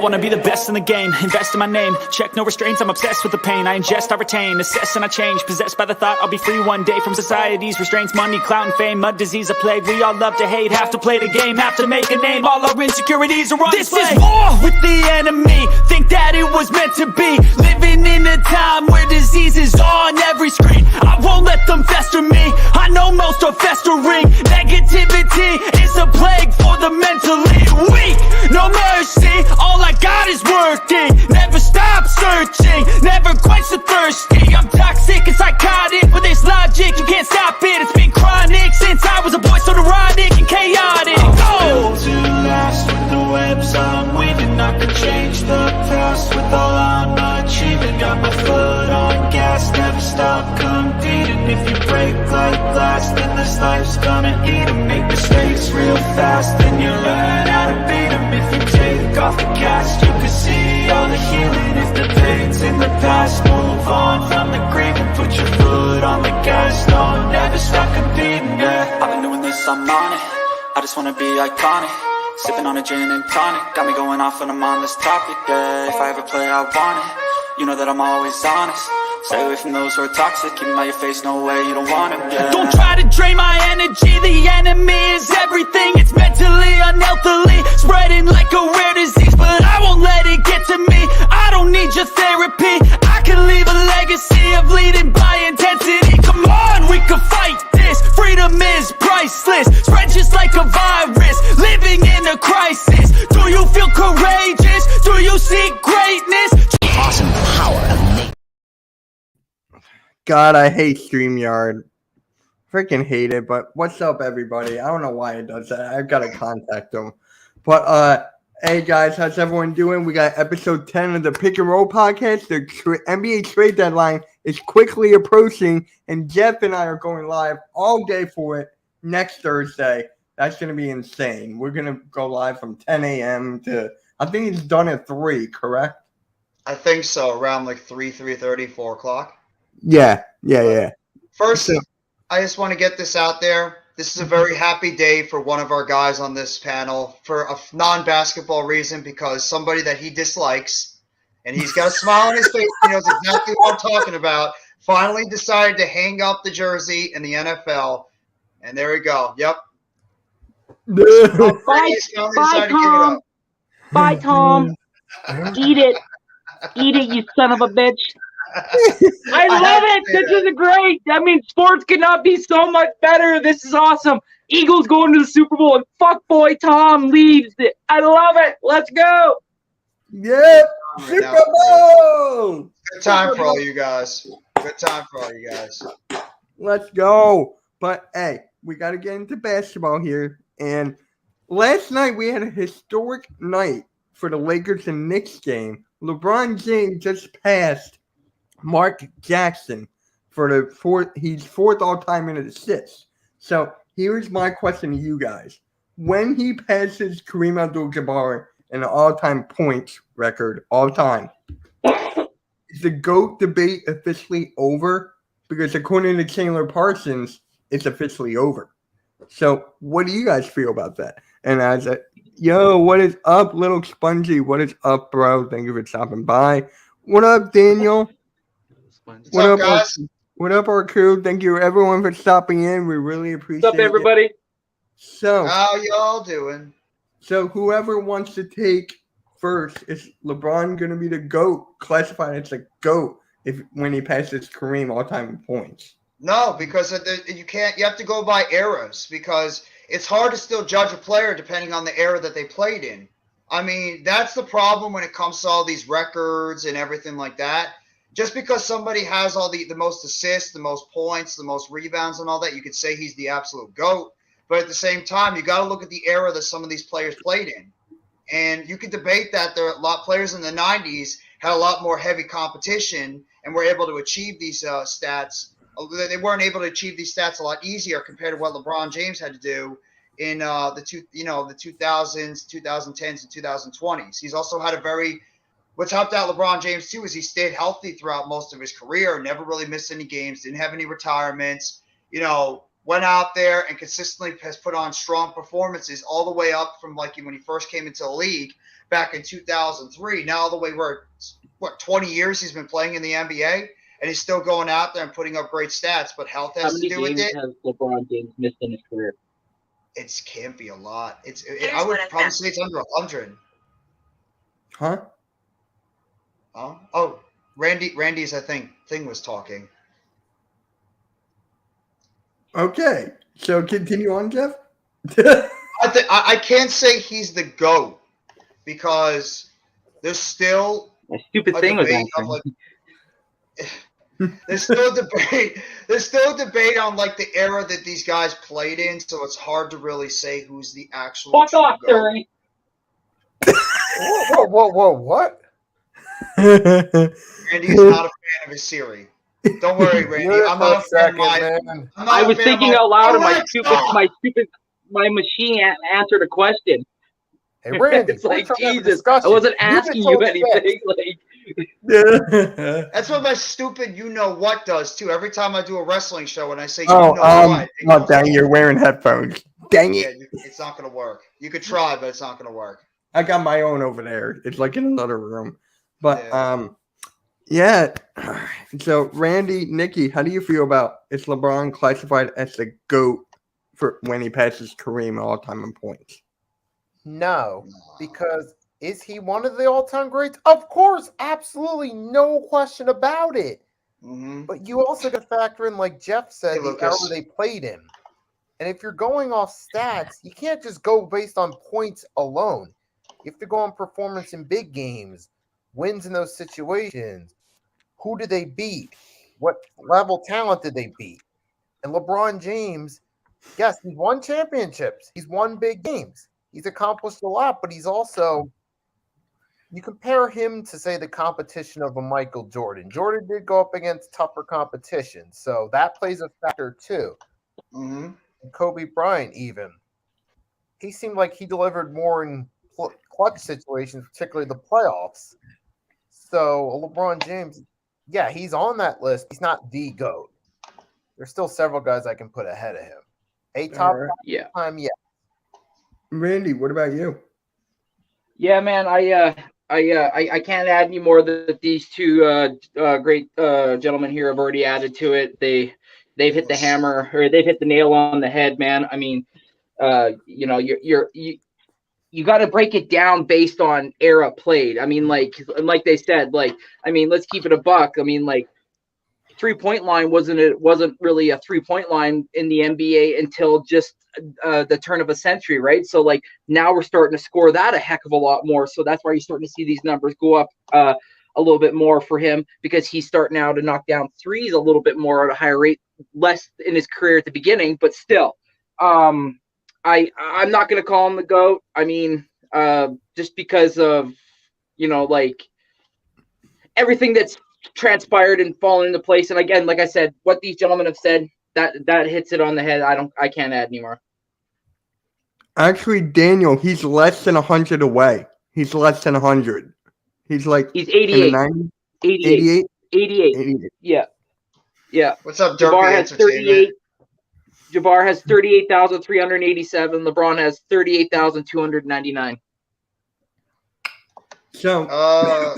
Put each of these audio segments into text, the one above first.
wanna be the best in the game, invest in my name, check no restraints, I'm obsessed with the pain. I ingest, I retain, assess and I change, possessed by the thought I'll be free one day from society's restraints, money, clout and fame, mud, disease, a plague. We all love to hate, have to play the game, have to make a name. All our insecurities are on display. This is war with the enemy, think that it was meant to be. Living in a time where disease is on every screen. I won't let them fester me, I know most are festering. Negativity is a plague for the mentally weak. No mercy, all I got is working. Never stop searching, never quench the thirsty. I'm toxic and psychotic, with this logic you can't stop it. It's been chronic since I was a boy, so neurotic and chaotic. Built to last with the webs I'm weaving. I could change the past with all I'm achieving. Got my foot on gas, never stop competing. If you break like glass, then this life's gonna eat 'em. Make mistakes real fast, then you learn how to beat 'em. If you take off the cast, you can see all the healing. If the pain's in the past, move on from the grave and put your foot on the gas. No, never stop competing, yeah. I've been doing this, I'm on it. I just wanna be iconic. Sipping on a gin and tonic, got me going off when I'm on this topic, yeah. If I ever play, I want it. You know that I'm always honest. Stay away from those who are toxic. Keep them out your face, no way, you don't want it, yeah. Don't try to drain my energy. The enemy is everything. It's mentally, unhealthily, spreading like a rare disease. But I won't let it get to me. I don't need your therapy. I can leave a legacy of leading by intensity. Come on, we can fight this. Freedom is priceless. Spread just like a virus. Living in a crisis. Do you feel courageous? Do you seek greatness? Awesome power of nature. God, I hate StreamYard. Freaking hate it, but what's up, everybody? I don't know why it does that. I've got to contact them. But, hey, guys, how's everyone doing? We got episode 10 of the Pick and Roll podcast. The NBA trade deadline is quickly approaching, and Jeff and I are going live all day for it next Thursday. That's going to be insane. We're going to go live from 10 a.m. to, I think it's done at 3, correct? I think so, around like 3:30, 4 o'clock. Yeah. First, I just want to get this out there. This is a very happy day for one of our guys on this panel for a non-basketball reason, because somebody that he dislikes, and he's got a smile on his face, he knows exactly what I'm talking about, finally decided to hang up the jersey in the NFL. And there we go. Yep. Bye, Tom. Bye, Tom. Eat it. Eat it, you son of a bitch. I love it. This is great. I mean, sports cannot be so much better. This is awesome. Eagles going to the Super Bowl, and fuck boy Tom leaves it. I love it. Let's go. Yep. Super Bowl. Good time for all you guys. Good time for all you guys. Let's go. But, hey, we got to get into basketball here. And last night we had a historic night for the Lakers and Knicks game. LeBron James just passed Mark Jackson for the fourth all-time in assists. So here's my question to you guys. When he passes Kareem Abdul-Jabbar in the all-time points record, all-time, is the GOAT debate officially over? Because according to Chandler Parsons, it's officially over. So what do you guys feel about that? And as a yo, what is up, little Spongy? What is up, bro? Thank you for stopping by. What up, Daniel? What's up, guys? What up, our crew? Thank you, everyone, for stopping in. We really appreciate it. What's up, everybody? It. So, how y'all doing? So, whoever wants to take first, is LeBron going to be the GOAT, classified as a GOAT when he passes Kareem all-time in points? No, because you can't. You have to go by eras, because it's hard to still judge a player depending on the era that they played in. I mean, that's the problem when it comes to all these records and everything like that. Just because somebody has all the most assists, the most points, the most rebounds and all that, you could say he's the absolute GOAT. But at the same time, you got to look at the era that some of these players played in. And you could debate that there are a lot of players in the 90s had a lot more heavy competition and were able to achieve these stats. They weren't able to achieve these stats a lot easier compared to what LeBron James had to do in the 2000s, 2010s, and 2020s. He's also had what's helped out LeBron James too is he stayed healthy throughout most of his career, never really missed any games, didn't have any retirements, went out there and consistently has put on strong performances all the way up from like when he first came into the league. back in 2003. Now the way we're 20 years he's been playing in the NBA, and he's still going out there and putting up great stats. But health How has many to do with games it. has LeBron James missed in his career? It can't be a lot. I would probably say it's under 100. Huh? Oh, Randy's I think thing was talking. Okay, so continue on, Jeff. I can't say he's the GOAT because there's still My stupid a thing was debate answering. of there's still a debate. There's still a debate on like the era that these guys played in, so it's hard to really say who's the actual. Fuck true off, GOAT. Surrey. Whoa, what? Randy's not a fan of his Siri. Don't worry, Randy. You're I'm for not a a fan of second, my. man. I'm not I a was fan of thinking my- out loud, and Alexa! my machine answered a question. Hey, Randy, It's like, we're trying to have a Jesus, discussion. I wasn't You get asking so you upset. anything. Like, That's what my stupid you know what does too. Every time I do a wrestling show and I say Oh, you know what, it oh, goes dang, off. you're wearing headphones. Dang Yeah, it. it's not gonna work. You could try, but it's not gonna work. I got my own over there. It's like in another room. But Yeah. yeah. So Randy, Nikki, how do you feel about is LeBron classified as the GOAT for when he passes Kareem all time in points? No, because is he one of the all-time greats? Of course, absolutely, no question about it. Mm-hmm. But you also got to factor in, like Jeff said, Hey, the era Lucas. they played in. And if you're going off stats, you can't just go based on points alone. You have to go on performance in big games, wins in those situations. Who did they beat? What level talent did they beat? And LeBron James, yes, he's won championships. He's won big games. He's accomplished a lot, but he's also, you compare him to, say, the competition of a Michael Jordan. Jordan did go up against tougher competition, so that plays a factor too. Mm-hmm. And Kobe Bryant, even. He seemed like he delivered more in clutch situations, particularly the playoffs. So LeBron James, yeah, he's on that list. He's not the GOAT. There's still several guys I can put ahead of him. A top All right. yeah. time, yeah. Randy, what about you? Yeah, man, I can't add any more that these two great gentlemen here have already added to it. They've hit the hammer, or they've hit the nail on the head, man. I mean, you know, you got to break it down based on era played. I mean, like they said, like, I mean, let's keep it a buck. I mean, like, 3-point line wasn't really a 3-point line in the NBA until just the turn of a century, right? So like now we're starting to score that a heck of a lot more. So that's why you're starting to see these numbers go up a little bit more for him, because he's starting now to knock down threes a little bit more at a higher rate, less in his career at the beginning, but still. I'm not going to call him the GOAT. I mean, just because of, you know, like everything that's transpired and fallen into place. And again, like I said, what these gentlemen have said, that hits it on the head. I can't add anymore. Actually, Daniel, he's less than 100 away. He's less than 100. He's like He's in the 88. 90s, 88. 88. 88. Yeah. What's up, Jabbar Derby has Entertainment? 38. Jabbar has 38,387. LeBron has 38,299. So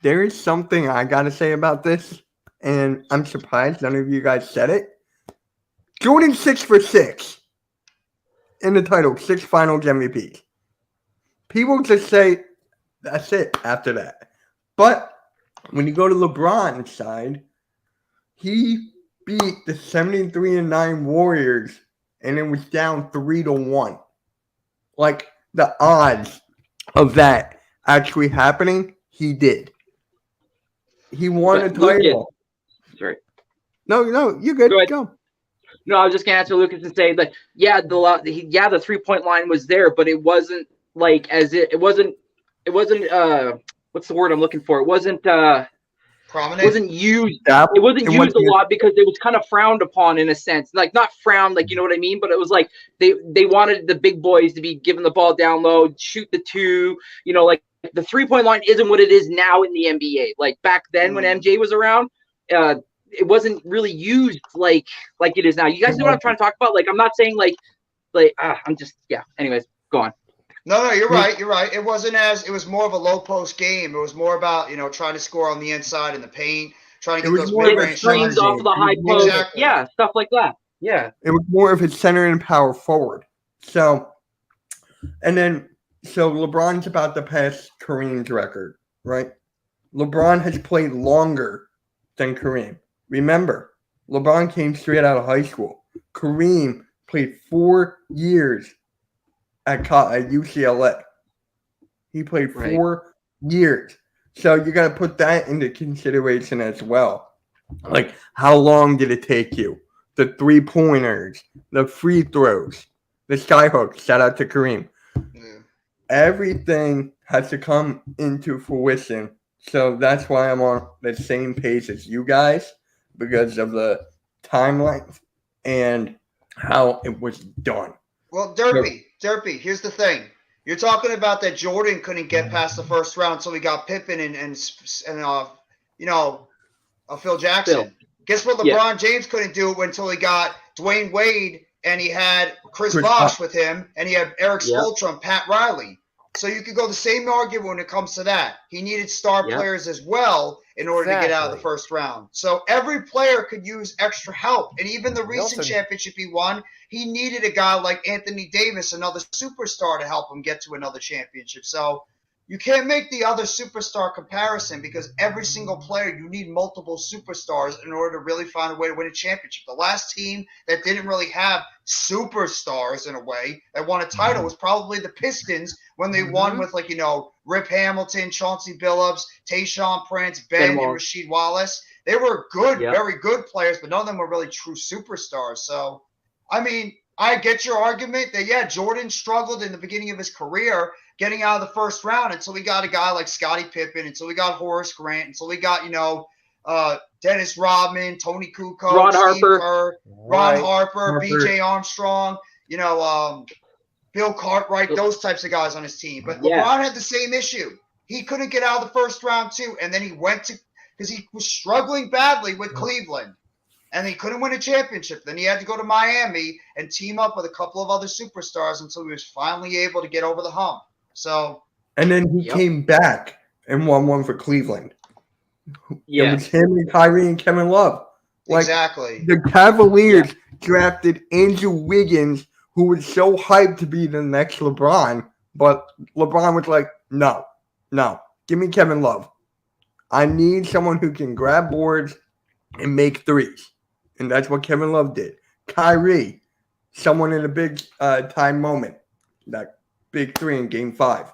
there is something I gotta say about this, and I'm surprised none of you guys said it. Jordan 6 for 6 in the title, 6 Finals MVPs. People just say that's it after that. But when you go to LeBron's side, he beat the 73-9 Warriors, and it was down 3-1. Like the odds of that actually happening, he did. He won a But Lucas- title. Sorry. No, you're good. Go ahead. Go. No, I was just gonna answer Lucas and say that the 3-point line was there, but it wasn't like it wasn't what's the word I'm looking for? It wasn't Prominent. wasn't used. Stop. It wasn't It used wasn't a lot because it was kind of frowned upon in a sense. Like not frowned, like you know what I mean, but it was like they wanted the big boys to be given the ball down low, shoot the two, you know, like the 3-point line isn't what it is now in the NBA. Like back then when MJ was around, it wasn't really used like it is now. You guys know what I'm trying to talk about? Like I'm not saying like I'm just anyways, go on. No, you're right. You're right. It was more of a low post game. It was more about, trying to score on the inside in the paint, trying to It get was those more of a mid-range Screens shots. off of the high post. Exactly. Yeah, stuff like that. Yeah. It was more of his center and power forward. So LeBron's about to pass Kareem's record, right? LeBron has played longer than Kareem. Remember, LeBron came straight out of high school. Kareem played 4 years at UCLA. He played 4 years. So you got to put that into consideration as well. Like, how long did it take you? The three-pointers, the free throws, the skyhook. Shout out to Kareem. Yeah. Everything has to come into fruition. So that's why I'm on the same page as you guys, because of the timeline and how it was done. Well, Derpy, here's the thing. You're talking about that Jordan couldn't get past the first round, so we got Pippen and Phil Jackson. Phil. Guess what? LeBron James couldn't do it until he got Dwayne Wade and he had Chris Bosh with him, and he had Eric Spoelstra and Pat Riley. So you could go the same argument when it comes to that. He needed star players as well in order to get out of the first round. So every player could use extra help. And even the recent championship he won, he needed a guy like Anthony Davis, another superstar, to help him get to another championship. So you can't make the other superstar comparison, because every single player, you need multiple superstars in order to really find a way to win a championship. The last team that didn't really have superstars in a way that won a title was probably the Pistons when they won with Rip Hamilton, Chauncey Billups, Tayshaun Prince, Ben, and Rasheed Wallace. They were good, very good players, but none of them were really true superstars. So, I mean, I get your argument that, Jordan struggled in the beginning of his career getting out of the first round until we got a guy like Scottie Pippen, until we got Horace Grant, until we got, Dennis Rodman, Tony Kukoc, Ron Steve Harper. Kerr, Ron Harper, B.J. Armstrong, Bill Cartwright, those types of guys on his team. But LeBron had the same issue. He couldn't get out of the first round too, and then he went to – because he was struggling badly with Cleveland, and he couldn't win a championship. Then he had to go to Miami and team up with a couple of other superstars until he was finally able to get over the hump. So, and then he came back and won one for Cleveland. Yeah. It was him and Kyrie and Kevin Love. Exactly. The Cavaliers drafted Andrew Wiggins, who was so hyped to be the next LeBron, but LeBron was like, no, give me Kevin Love. I need someone who can grab boards and make threes. And that's what Kevin Love did. Kyrie, someone in a big time moment. That big three in Game 5.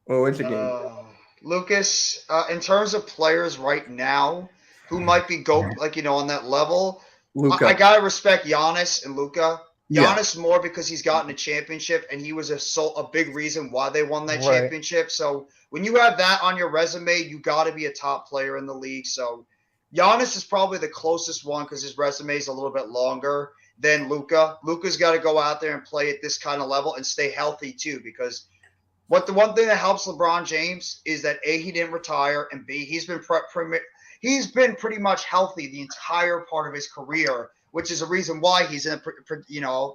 Oh, it's a game. Lucas, in terms of players right now who might be on that level, Luka. I gotta respect Giannis and Luka. Giannis more because he's gotten a championship, and he was a big reason why they won that championship. So when you have that on your resume, you got to be a top player in the league. So Giannis is probably the closest one because his resume is a little bit longer than Luka. Luka's got to go out there and play at this kind of level and stay healthy too, because the one thing that helps LeBron James is that A, he didn't retire, and B, he's been pretty much healthy the entire part of his career, which is a reason why he's in a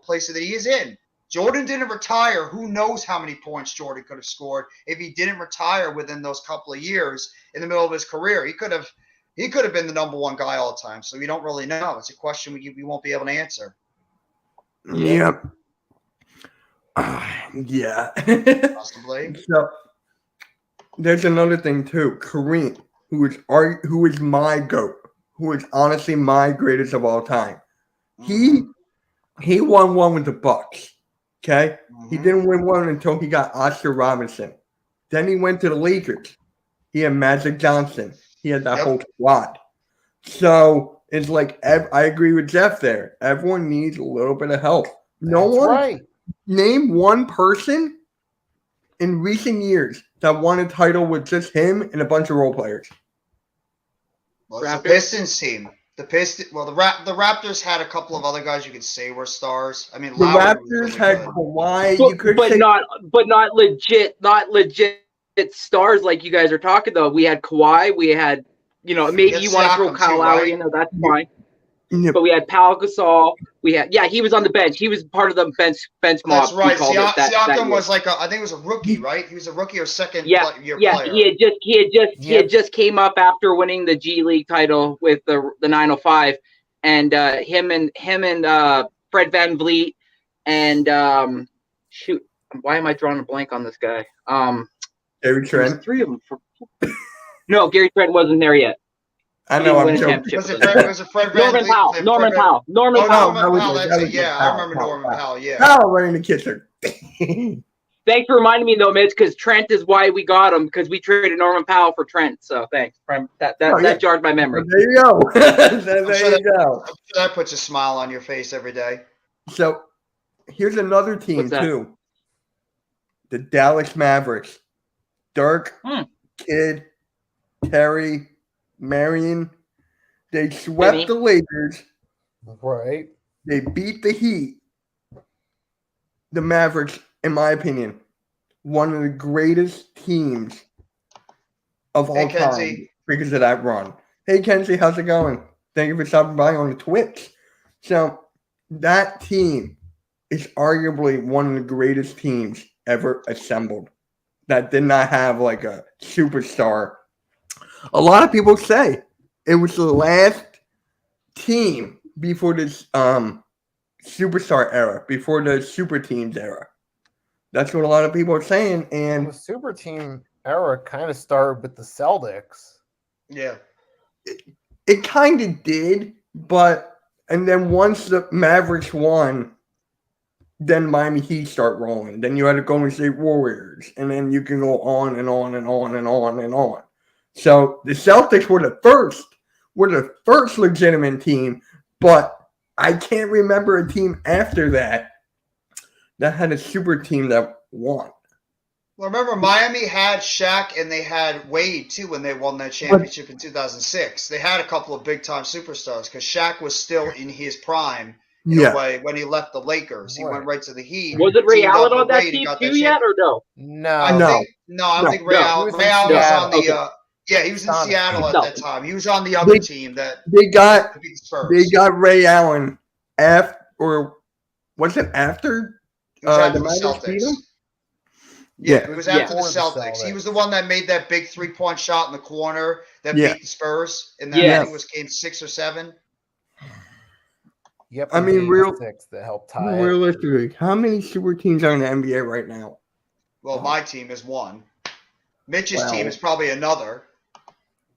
place that he is in. Jordan didn't retire. Who knows how many points Jordan could have scored if he didn't retire within those couple of years in the middle of his career. He could have been the number one guy all the time. So we don't really know. It's a question we won't be able to answer. Yeah. Yeah. Possibly. So there's another thing too. Kareem, who is my GOAT, who is honestly my greatest of all time. He won one with the Bucks. Okay? He didn't win one until he got Oscar Robinson. Then he went to the Lakers. He had Magic Johnson. He had that whole squad. So it's like, I agree with Jeff there. Everyone needs a little bit of help. Name one person in recent years that won a title with just him and a bunch of role players. Well, it's the Pistons team. The Raptors had a couple of other guys you could say were stars. I mean, the Raptors had Kawhi. But not legit stars like you guys are talking though. We had Kawhi. We had, maybe you want to throw Kyle Lowry in there. That's fine. But we had Pau Gasol. He was on the bench. He was part of the bench mob. That's right. we called it that Siakam year. was like I think it was a rookie, right? He was a rookie or second year player. He had just came up after winning the G League title with the 905, and him and Fred VanVleet and shoot, why am I drawing a blank on this guy? Gary Trent. Three of them. No, Gary Trent wasn't there yet. I know. I'm joking. Was it Fred Norman VanVleet? Norman Powell. Norman Oh, Powell. Norman Powell. that That's was it. Yeah, Powell, I remember Norman Powell. Yeah. Powell running the kitchen. Thanks for reminding me, though, Mitch, because Trent is why we got him, because we traded Norman Powell for Trent. So thanks. That jarred my memory. There you go. there you go. I'm sure that puts a smile on your face every day. So here's another team, What's that? too. The Dallas Mavericks. Dirk, Kidd, Terry, Marion. They swept Jimmy. the Lakers. Right. They beat the Heat. The Mavericks, in my opinion, one of the greatest teams of all Hey, Kenzie. time because of that run. Hey, Kenzie, how's it going? Thank you for stopping by on the Twitch. So that team is arguably one of the greatest teams ever assembled that did not have like a superstar. A lot of people say it was the last team before this superstar era, before the super teams era. That's what a lot of people are saying. And The super team era kind of started with the Celtics. Yeah. it kind of did, and then once the Mavericks won, then Miami Heat start rolling. Then you had the Golden State Warriors, and then you can go on and on and on and on and on. So the Celtics were the first legitimate team, but I can't remember a team after that had a super team that won. Well, remember, Miami had Shaq and they had Wade, too, when they won that championship in 2006. They had a couple of big-time superstars because Shaq was still in his prime in a way when he left the Lakers. He went right to the Heat. Was it Ray teamed up Allen on with that Wade, team got too that yet, or no? No. I don't think Ray Allen. He was in Ray Allen was on the. Seattle. He was in Sonics. Seattle at No. that time. He was on the other team that They got beat the Spurs. They got Ray Allen after, or was it after He was after the the Mavericks beat Celtics. him? Yeah, Yeah. it was after the Before the Celtics. He Celtics. was the one that made that big 3-point shot in the corner that Yeah. beat the Spurs. And that Yes. I think it was game 6 or 7. Yep. I mean, Game real- 6 that helped tie it. Realistically, how many super teams are in the NBA right now? Well, my team is one. Mitch's Wow. team is probably another.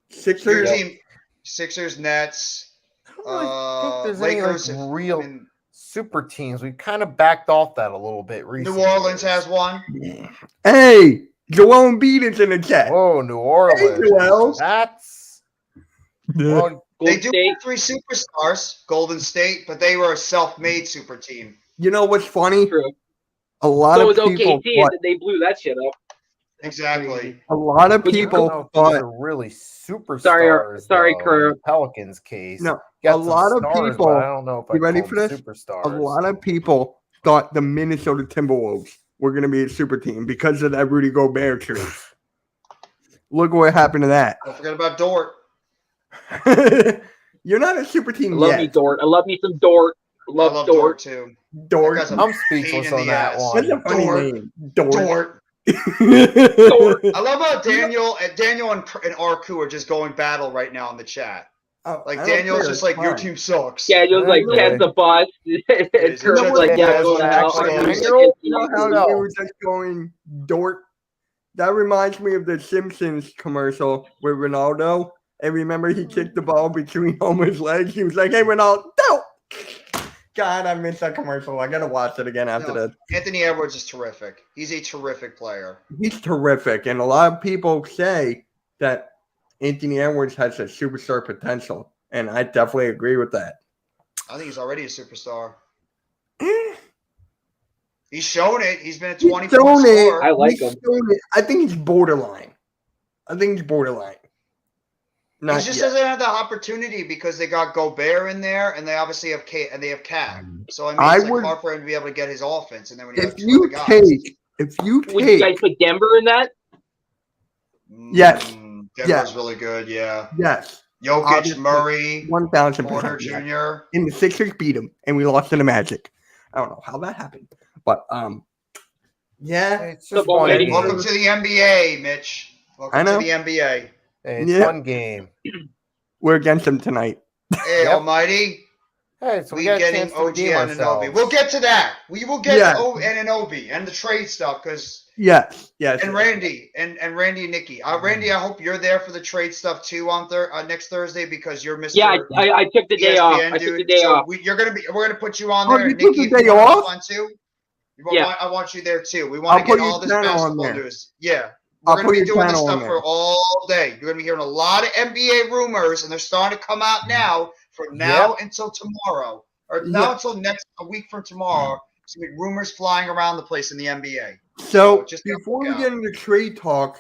Your Sixers. team, Sixers, Nets, I don't really think there's any Lakers. like real super teams. We've kind of backed off that a little bit recently. New Orleans has one. Hey, Joel Embiid is in the chat. Whoa, New Orleans. Joel. That's well, They Golden do State. have 3 superstars, Golden State, but they were a self-made super team. You know what's funny? True. A lot So of was people, OKC, and they blew that shit up. Exactly. a lot of But you I don't know people if these thought are really superstars. Sorry, though, Kerr. in the Pelicans case. No, Got a some lot of stars, people- but I don't know if you I ready call for them this? Superstars. a lot of people thought the Minnesota Timberwolves were going to be a super team because of that Rudy Gobert trade. Look what happened to that. Don't forget about Dort. You're not a super I team love yet. me Dort. I love me some Dort. I Love, love Dort. Dort, too. Dort. That guy's a I'm pain speechless in on the that ass. That's a one. funny Dort. name. Dort. Dort. Dort. I love how Daniel and Arku are just going battle right now in the chat. Oh, Like I don't Daniel's care, just it's like, your fine. team sucks. Yeah, just like Okay. Ken's the boss. is. Kurt's You know like, what yeah, it go is? to hell. Actually, I'm you like, You know how No. they were just going Dort? That reminds me of the Simpsons commercial with Ronaldo. And remember, he kicked the ball between Homer's legs. He was like, "Hey, Ronaldo!" God, I missed that commercial. I gotta watch it again after No. that. Anthony Edwards is terrific. He's a terrific player. He's terrific, and a lot of people say that Anthony Edwards has a superstar potential, and I definitely agree with that. I think he's already a superstar. Eh, He's shown it. He's been a he's 20-point shown it. scorer. I like He's him. shown it. I think he's borderline. He Not just yet. doesn't have the opportunity because they got Gobert in there, and they obviously have Cat. So I mean, I it's like would- hard for him to be able to get his offense. And then when you If have two you other guys, Would you guys put Denver in that? Yes. Denver's Yes. really good. Yeah. yes, Jokic, Obviously, Murray, 1,000%. Porter Yeah. Jr. And the Sixers beat them, and we lost to the Magic. I don't know how that happened, but yeah. It's just Football one meeting. game. Welcome to the NBA, Mitch. Welcome I know. to the NBA. Hey, it's Yeah. one game. We're against them tonight. Hey, Yep. Almighty. Hey, so we We got a getting chance to OG redeem Ananobi. ourselves. We'll get to that. We will get Yeah. Ananobi and the trade stuff because Yes. and Randy and Randy and Nikki. Randy, I hope you're there for the trade stuff too on next Thursday because you're Mr. Yeah, I took the day off. I took the day off. We're gonna put you on Oh, there. you took Nikki, the if you day want to off? hop on too. Yeah. I want you there too. We I'll want to put get your all this channel on basketball there. news. Yeah. I'll We're put gonna be your doing this channel on stuff for all day. You're gonna be hearing a lot of NBA rumors, and they're starting to come out now. From now until tomorrow, or now until a week from tomorrow, there's gonna be rumors flying around the place in the NBA. So just before we look get into trade talk,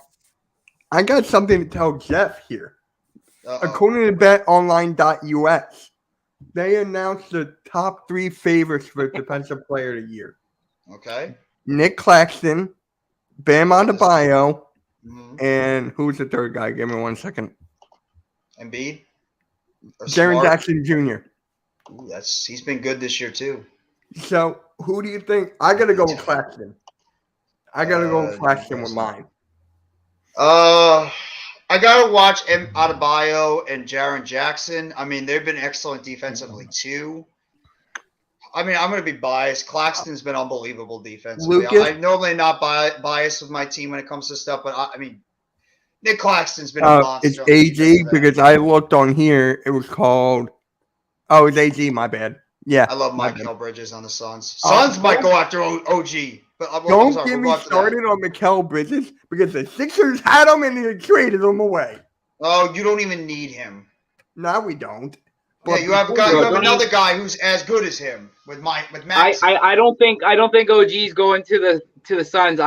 I got something to tell Jeff here. According to BetOnline.us, they announced the top 3 favorites for Defensive Player of the Year. Okay. Nick Claxton, Bam Adebayo, Mm-hmm. and who's the third guy? Give me 1 second. Embiid. Or Jaren Smart? Jackson Jr. Ooh, he's been good this year too. So who do you think? I got to go with Claxton. I got to go with Claxton with mine. I gotta watch Adebayo and Jaren Jackson. I mean, they've been excellent defensively too. I mean, I'm going to be biased. Claxton's been unbelievable defensively. Lucas? I'm normally not biased with my team when it comes to stuff, but I mean, Nick Claxton's been a monster. It's on the AG defensive end. because I looked on here. It was called. Oh, it's AG. My bad. Yeah. I love my Mike bad. Bridges on the Suns. Oh, Suns might go after OG. But I'm Don't sorry, get we'll me go after that. started on Mikal Bridges because the Sixers had him and they traded him away. Oh, you don't even need him. Now we don't. Yeah, you have another guy who's as good as him with Max. I don't think OG's going to the Suns.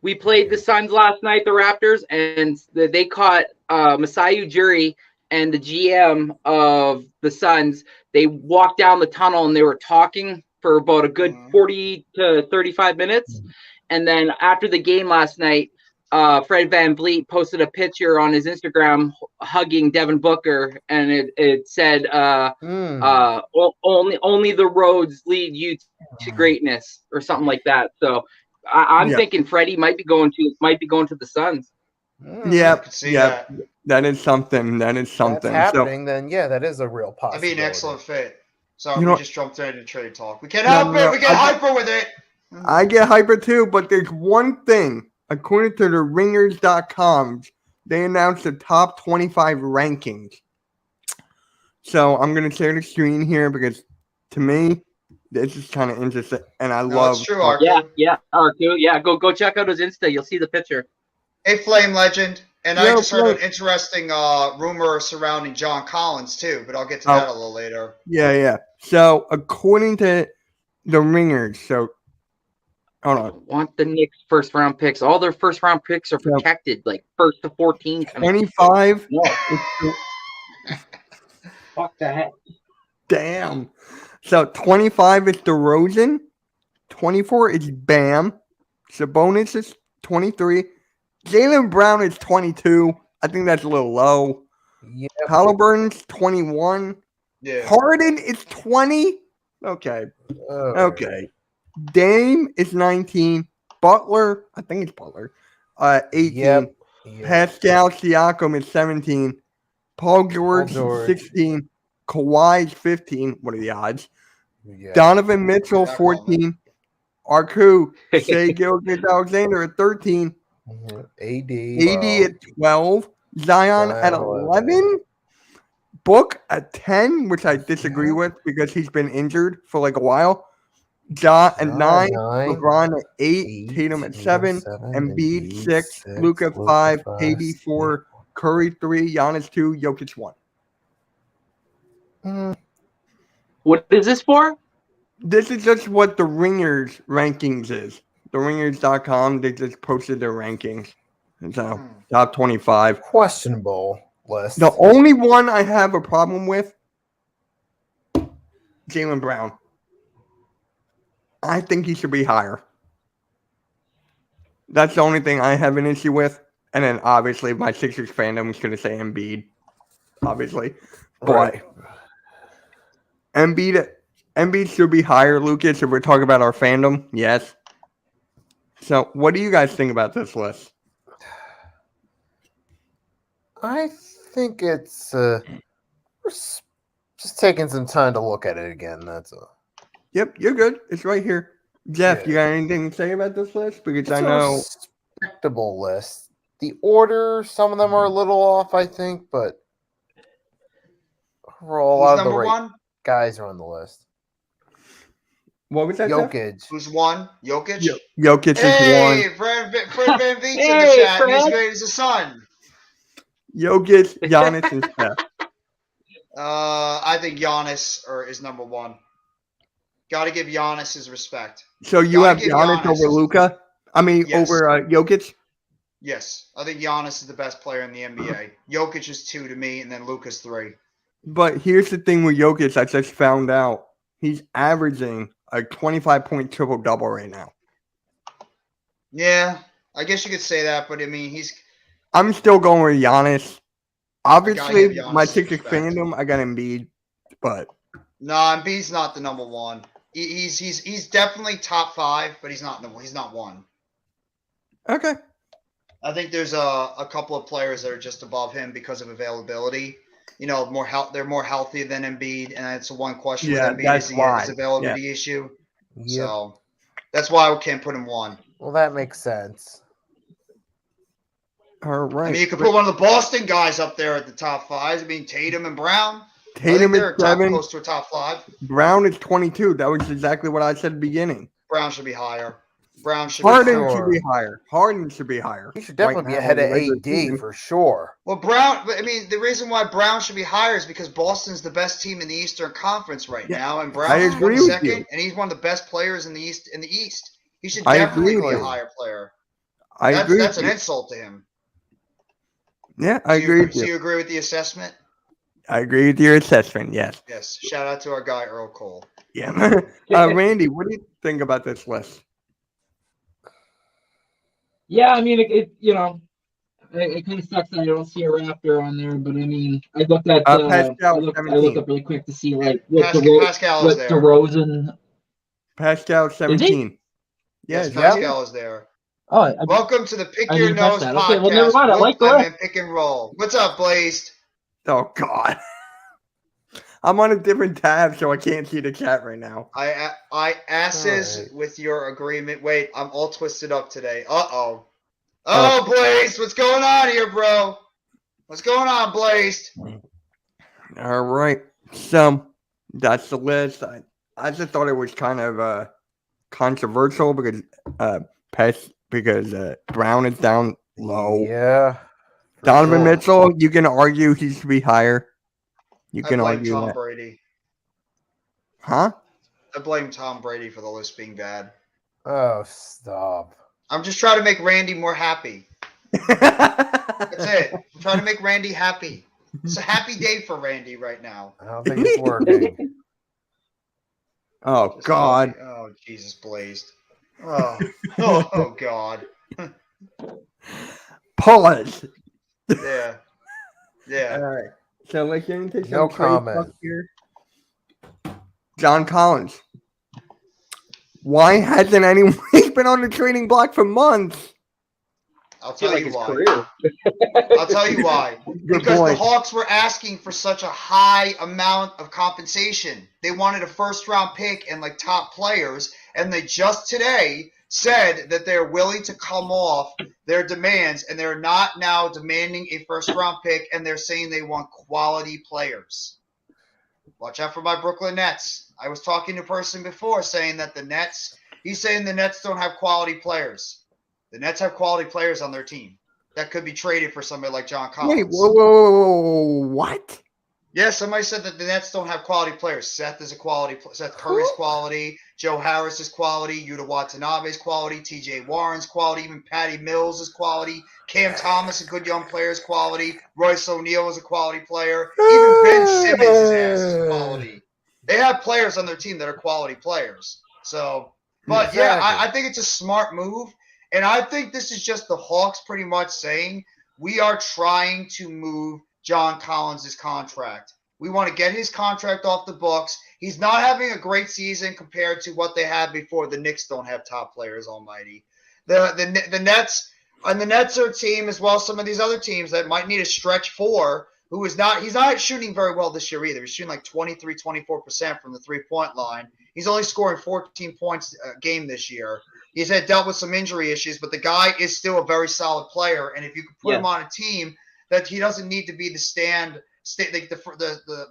We played the Suns last night, the Raptors, and they caught Masai Ujiri and the GM of the Suns. They walked down the tunnel and they were talking for about a good 40 to 35 minutes. And then after the game last night, Fred VanVleet posted a picture on his Instagram hugging Devin Booker, and it said, "Only the roads lead you to greatness," or something like that. So I'm thinking Freddie might be going to the Suns. Yeah, that. That is something. That's happening, then yeah, that is a real possibility. That'd be an excellent fit. Sorry, You know we what? just jumped right into trade talk. We can't help it. We get hyper with it. I get hyper too, but there's one thing. According to the Ringers.com, they announced the top 25 rankings. So I'm going to share the screen here because to me, this is kind of interesting. And I love. It's true, Arthur. Yeah, Arthur. Yeah, go check out his Insta. You'll see the picture. A Flame legend. And I Yeah, just heard Flame. an interesting rumor surrounding John Collins, too, but I'll get to that a little later. Yeah. So according to the Ringers, hold on. Want the Knicks first round picks? All their first round picks are protected, like 1st to 14. 25. No. Fuck that. Damn. So 25 is DeRozan. 24 is Bam. Sabonis is 23. Jaylen Brown is 22. I think that's a little low. Yeah. Halliburton's 21. Yeah. Harden is 20. Okay. Dame is 19. Butler, I think it's Butler, 18. Yep. Pascal Siakam is 17. Paul George is 16. Kawhi is 15. What are the odds? Yeah. Donovan Mitchell, 14. Arku, Shea Gilgeous-Alexander at 13. AD at 12. Zion at 11. Book at 10, which I disagree with because he's been injured for like a while. Ja at 9. LeBron at 8. Tatum at 7. Embiid 6. Luka at 5. KD 4. Curry 3. Giannis 2. Jokic 1. What is this for? This is just what the Ringers rankings is. The Ringers.com, they just posted their rankings. So, top 25. Questionable list. The only one I have a problem with, Jaylen Brown. I think he should be higher. That's the only thing I have an issue with. And then, obviously, my Sixers fandom is going to say Embiid. obviously. But Right. Embiid should be higher, Lucas, if we're talking about our fandom. Yes. So, what do you guys think about this list? I think it's just taking some time to look at it again. That's all. Yep, you're good. It's right here. Jeff, Yeah. you got anything to say about this list? Because It's I a know. respectable list. The order, some of them are a little off, I think, but overall, a Who's lot of the number right one? guys are on the list. What was that, Jeff? Jokic. Who's one? Jokic? Jokic is Hey, one. Fred Van Vliet's in the Hey, chat. and He's Fred. great as a son. Jokic, Giannis, and Steph. I think Giannis is number one. Got to give Giannis his respect. So you Gotta have give Giannis Giannis over his- Luka? I mean, Yes. over Jokic? Yes, I think Giannis is the best player in the NBA. Jokic is 2 to me, and then Luka's 3. But here's the thing with Jokic, I just found out. He's averaging a 25-point triple-double right now. Yeah, I guess you could say that, but I mean, I'm still going with Giannis. Obviously, give Giannis my some ticket respect. fandom, I got Embiid. But no, Embiid's not the number one. He's definitely top 5, but he's not one. okay. I think there's a couple of players that are just above him because of availability. You know, they're more healthy than Embiid, and it's the one question Yeah, with Embiid that's is why. his availability issue. Yep. So that's why I can't put him one. Well, that makes sense. All right. I mean, you could put one of the Boston guys up there at the top 5. I mean, Tatum and Brown. I Tatum think is they're 7. close to a top 5. Brown is 22. That was exactly what I said at the beginning. Brown should be higher. Brown should Harden be higher. should be higher. Harden should be higher. He should definitely be now ahead in of the regular AD season. for sure. Well, I mean, the reason why Brown should be higher is because Boston's the best team in the Eastern Conference right Yeah, now, and I Brown's agree one with second, you. and he's one of the best players in the East. He should I definitely agree be a with you. higher player. I agree. That's with an you. insult to him. Yeah, I Do agree with So you. you agree with the assessment? I agree with your assessment. Yes. Yes. Shout out to our guy Earl Cole. Yeah. Randy, what do you think about this list? Yeah, I mean, it kind of sucks that I don't see a Raptor on there, but I mean, I looked at Pascal, I looked 17. up really quick to see like what Pascal is there. DeRozan. Pascal, 17. Yes, Yeah, Pascal is there. Oh, Welcome to the Pick I Your didn't catch Nose that. podcast. Okay, well, never mind. I like the Brooklyn list. and Pick and Roll. What's up, Blazed? Oh, God. I'm on a different tab, so I can't see the chat right now. I asses Alright. with your agreement. Wait, I'm all twisted up today. Oh, Blaze, what's going on here, bro? What's going on, Blaze? All right. So, that's the list. I just thought it was kind of controversial because Brown is down low. Yeah. for Donovan sure. Mitchell, you can argue he should be higher. You I can blame argue Tom that. Brady. Huh? I blame Tom Brady for the list being bad. Oh, stop. I'm just trying to make Randy more happy. That's it. I'm trying to make Randy happy. It's a happy day for Randy right now. I don't think it's working. Oh, God. Oh, Jesus, Blazed. Oh, God. Pause. Yeah. Yeah. All right. So let's get into some No trade comment. talk here. John Collins. Why hasn't anyone been on the trading block for months? I'll I feel tell like you his why. career. I'll tell you why. Good Because point. the Hawks were asking for such a high amount of compensation. They wanted a first-round pick and like top players, and they just today said that they're willing to come off their demands, and they're not now demanding a first-round pick, and they're saying they want quality players. Watch out for my Brooklyn Nets. I was talking to a person before saying that he's saying the Nets don't have quality players. The Nets have quality players on their team that could be traded for somebody like John Collins. Wait, whoa, what? Yeah, somebody said that the Nets don't have quality players. Seth Curry's quality. Joe Harris is quality. Yuta Watanabe's quality. TJ Warren's quality. Even Patty Mills is quality. Cam Thomas, a good young player, is quality. Royce O'Neal is a quality player. Even Ben Simmons' ass is quality. They have players on their team that are quality players. So, but yeah, Exactly. I think it's a smart move. And I think this is just the Hawks pretty much saying we are trying to move John Collins' contract. We want to get his contract off the books. He's not having a great season compared to what they had before. The Knicks don't have top players, almighty. The Nets, and the Nets are a team as well as some of these other teams that might need a stretch four who is not – he's not shooting very well this year either. He's shooting like 23, 24% from the three-point line. He's only scoring 14 points a game this year. He's had dealt with some injury issues, but the guy is still a very solid player. And if you could put him on a team that he doesn't need to be the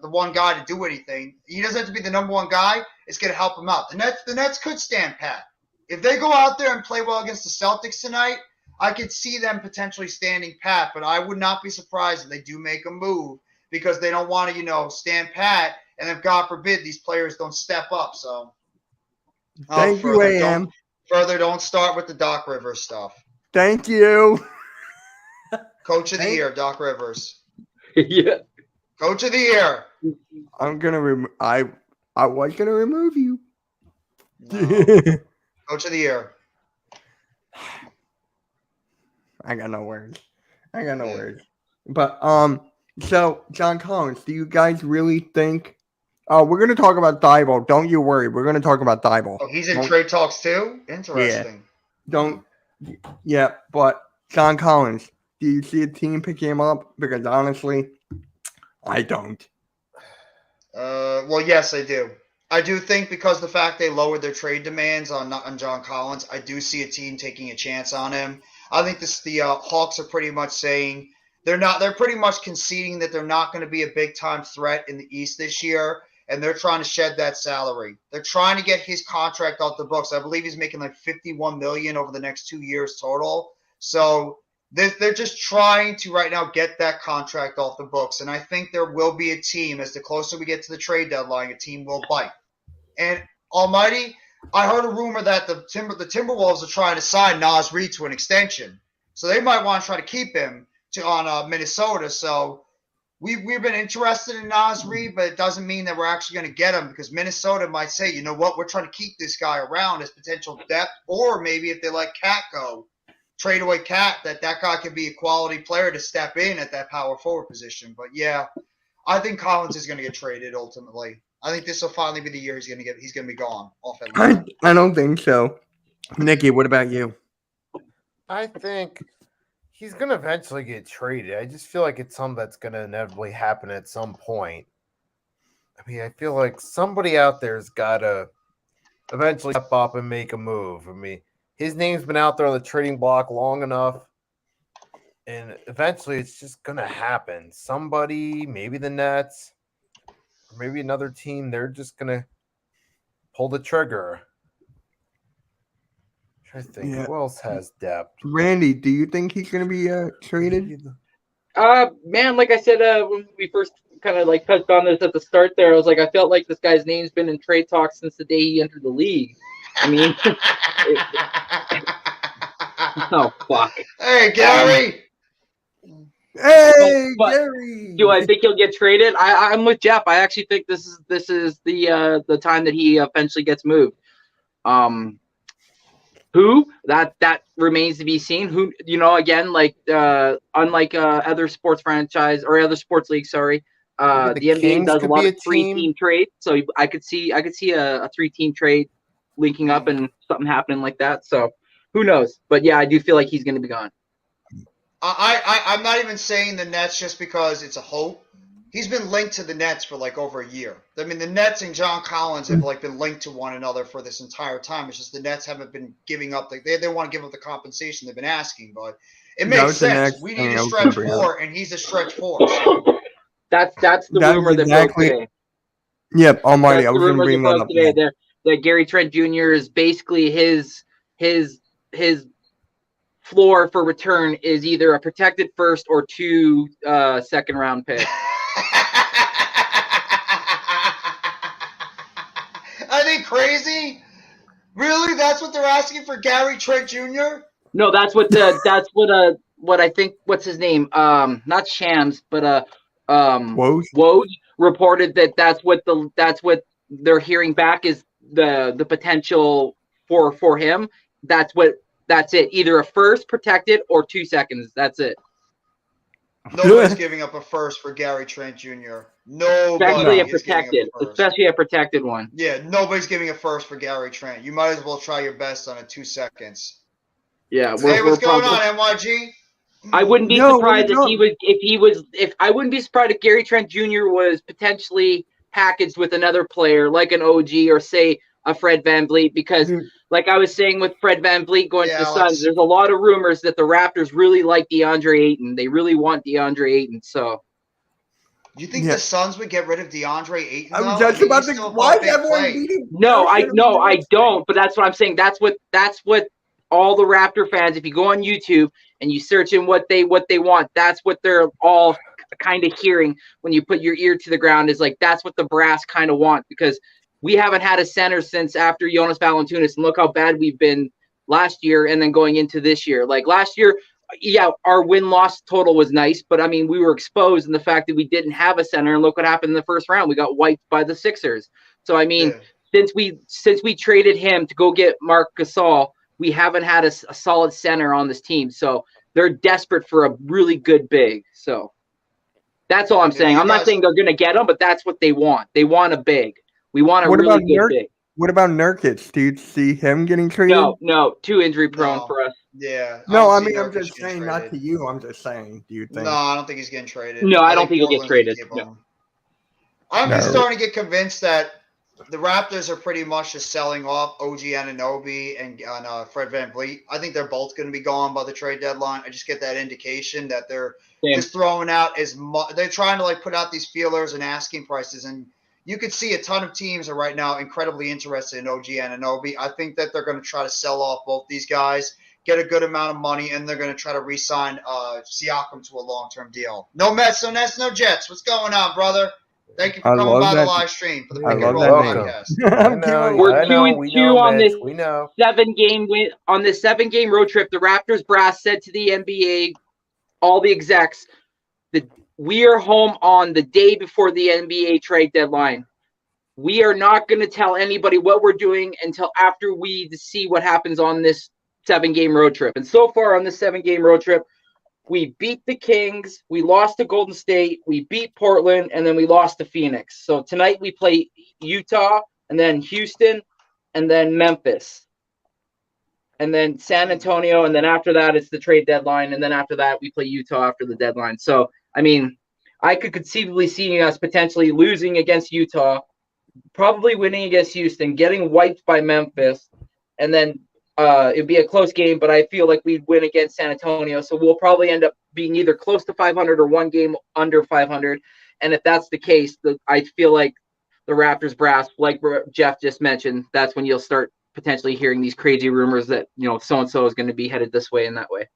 one guy to do anything. He doesn't have to be the number one guy. It's going to help him out. The Nets could stand pat. If they go out there and play well against the Celtics tonight, I could see them potentially standing pat, but I would not be surprised if they do make a move because they don't want to, stand pat, and if God forbid these players don't step up. So Thank you, AM. Don't start with the Doc Rivers stuff. Thank you. Coach of the year, Doc Rivers. Yeah. Coach of the year. I'm gonna I was gonna remove you. No. Coach of the year. I got no words. But so John Collins, do you guys really think? We're gonna talk about Thibault. Don't you worry. We're gonna talk about Thibault. Oh, he's in trade talks too. Interesting. Yeah. But John Collins, do you see a team picking him up? Because honestly, I don't. Well, yes, I do. I do think because of the fact they lowered their trade demands on John Collins, I do see a team taking a chance on him. I think the Hawks are pretty much saying they're pretty much conceding that they're not going to be a big time threat in the East this year, and they're trying to shed that salary. They're trying to get his contract off the books. I believe he's making like $51 million over the next 2 years total. So they're just trying to right now get that contract off the books, and I think there will be a team as the closer we get to the trade deadline, a team will bite. And almighty, I heard a rumor that the Timberwolves are trying to sign Naz Reid to an extension, so they might want to try to keep him on Minnesota. So we've been interested in Naz Reid, but it doesn't mean that we're actually going to get him because Minnesota might say, you know what, we're trying to keep this guy around as potential depth, or maybe if they let Cat go, trade away Cat, that guy could be a quality player to step in at that power forward position. But yeah, I think Collins is going to get traded ultimately. I think this will finally be the year he's going to be gone off Atlanta. I don't think so. Nikki, what about you? I think he's going to eventually get traded. I just feel like it's something that's going to inevitably happen at some point. I mean, I feel like somebody out there's got to eventually step up and make a move. I mean, his name's been out there on the trading block long enough, and eventually it's just going to happen. Somebody, maybe the Nets, or maybe another team, they're just going to pull the trigger. I think who else has depth? Randy, do you think he's going to be traded? Man, like I said, when we first kind of like touched on this at the start there, I was like, I felt like this guy's name's been in trade talks since the day he entered the league. I mean, oh fuck. Hey, Gary. Hey, But Gary. do I think he'll get traded? I'm with Jeff. I actually think this is the time that he eventually gets moved. Who that remains to be seen. Who again, like unlike other sports franchise or other sports leagues, sorry, the NBA Kings does a could lot be of a three-team trades. So I could see a three-team trade linking up and something happening like that. So who knows? But yeah, I do feel like he's going to be gone. I'm not even saying the Nets just because it's a hope. He's been linked to the Nets for like over a year. I mean, the Nets and John Collins have like been linked to one another for this entire time. It's just the Nets haven't been giving up. They want to give up the compensation they've been asking, but it makes sense. We need a stretch four, and he's a stretch four. So. That's the rumor that broke today. Yep, almighty. I That's was going to bring that up today. That Gary Trent Jr. is basically his floor for return is either a protected first or 2 second round picks. Are they crazy? Really? That's what they're asking for Gary Trent Jr.? No, that's what I think. What's his name? Not Shams, but Woj reported that's what they're hearing back is the potential for him. That's it. Either a first protected or 2 seconds. That's it. Nobody's giving up a first for Gary Trent Jr. Nobody Especially a is giving up protected, a first. especially a protected one. Yeah, nobody's giving a first for Gary Trent. You might as well try your best on a 2 seconds. Yeah, Hey, what's going on, NYG? I wouldn't be No, surprised what are you if I wouldn't be surprised if Gary Trent Jr. was potentially packaged with another player like an OG or say a Fred VanVleet, because Dude. like I was saying with Fred VanVleet going to Yeah, the Alex. Suns, there's a lot of rumors that the Raptors really like DeAndre Ayton. They really want DeAndre Ayton. So You think Yeah. the Suns would get rid of DeAndre Ayton? I was though? just think about he's to. still a Why is big everyone play. beating? no, I don't. But that's what I'm saying. That's what all the Raptor fans. If you go on YouTube and you search in what they want, that's what they're all kind of hearing when you put your ear to the ground. Is like that's what the brass kind of want, because we haven't had a center since after Jonas Valanciunas, and look how bad we've been last year and then going into this year. Like last year, yeah, our win-loss total was nice, but I mean, we were exposed in the fact that we didn't have a center, and look what happened in the first round. We got wiped by the Sixers. So I mean, Yeah. since we traded him to go get Marc Gasol, we haven't had a solid center on this team. So they're desperate for a really good big. So that's all I'm saying. I'm not saying they're going to get him, but that's what they want. They want a big. We want a What really about good big. What about Nurkic? Do you see him getting traded? No, too injury prone No. for us. Yeah. No, don't I see mean, I'm Nurkic just getting saying, not traded. to you. I'm just saying, do you think? No, I don't think he's getting traded. No, I don't think he'll get Portland's gonna traded. keep No. him. I'm just No. starting to get convinced that the Raptors are pretty much just selling off OG Anunoby and Fred VanVleet. I think they're both going to be gone by the trade deadline. I just get that indication that they're Same. just throwing out as much. They're trying to like put out these feelers and asking prices, and you could see a ton of teams are right now incredibly interested in OG Anunoby. I think that they're going to try to sell off both these guys, get a good amount of money, and they're going to try to re-sign Siakam to a long-term deal. No Mets, no Nets, no Jets. What's going on, brother? Thank you for I coming love by the that. live stream for the I Pick and love Roll that name. podcast. I I'm know, kidding. We're I know, 2-2 we know, on Mitch, this we know. 7-game win on this 7-game road trip. The Raptors brass said to the NBA, all the execs, that we are home on the day before the NBA trade deadline. We are not going to tell anybody what we're doing until after we see what happens on this 7-game road trip. And so far on this 7-game road trip, we beat the Kings, we lost to Golden State, we beat Portland, and then we lost to Phoenix. So tonight we play Utah, and then Houston, and then Memphis, and then San Antonio, and then after that it's the trade deadline, and then after that we play Utah after the deadline. So, I mean, I could conceivably see us potentially losing against Utah, probably winning against Houston, getting wiped by Memphis, and then it'd be a close game, but I feel like we'd win against San Antonio. So we'll probably end up being either close to 500 or one game under 500. And if that's the case, I feel like the Raptors brass, like Jeff just mentioned, that's when you'll start potentially hearing these crazy rumors that, so-and-so is going to be headed this way and that way.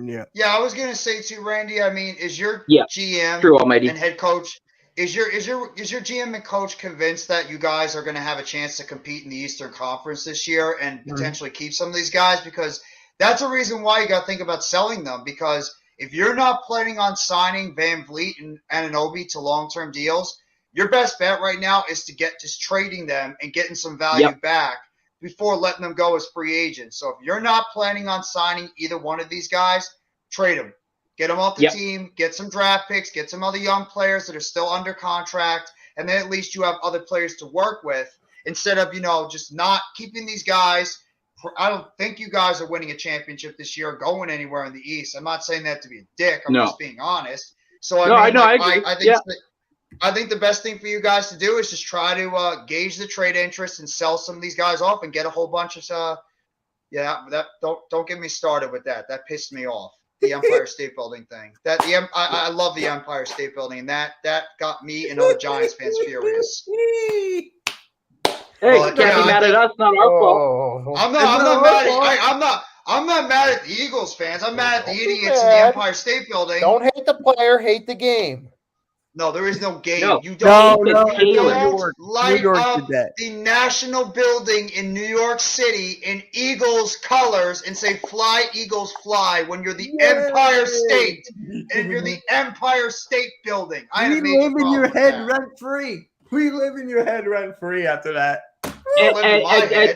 Yeah. Yeah, I was gonna say too, Randy. I mean, is your Yeah, GM True Almighty. and head coach is your GM and coach convinced that you guys are going to have a chance to compete in the Eastern Conference this year and potentially keep some of these guys? Because that's a reason why you got to think about selling them. Because if you're not planning on signing VanVleet and Anunoby to long-term deals, your best bet right now is to get just trading them and getting some value back before letting them go as free agents. So if you're not planning on signing either one of these guys, trade them. Get them off the team, get some draft picks, get some other young players that are still under contract, and then at least you have other players to work with instead of, just not keeping these guys. I don't think you guys are winning a championship this year or going anywhere in the East. I'm not saying that to be a dick. I'm just being honest. So, I think the best thing for you guys to do is just try to gauge the trade interest and sell some of these guys off and get a whole bunch of don't get me started with that. That pissed me off. The Empire State Building thing. I love the Empire State Building, and that got me and other Giants fans furious. Hey, you can't be mad at us, not our fault. I'm not mad at the Eagles fans. I'm mad at the idiots in the Empire State Building. Don't hate the player, hate the game. No, there is no game. No. You don't New light York up did that. the national building in New York City in Eagles colors and say "Fly Eagles Fly" when you're the Empire State and you're the Empire State Building. We live in your head rent free. We live in your head rent free after that. And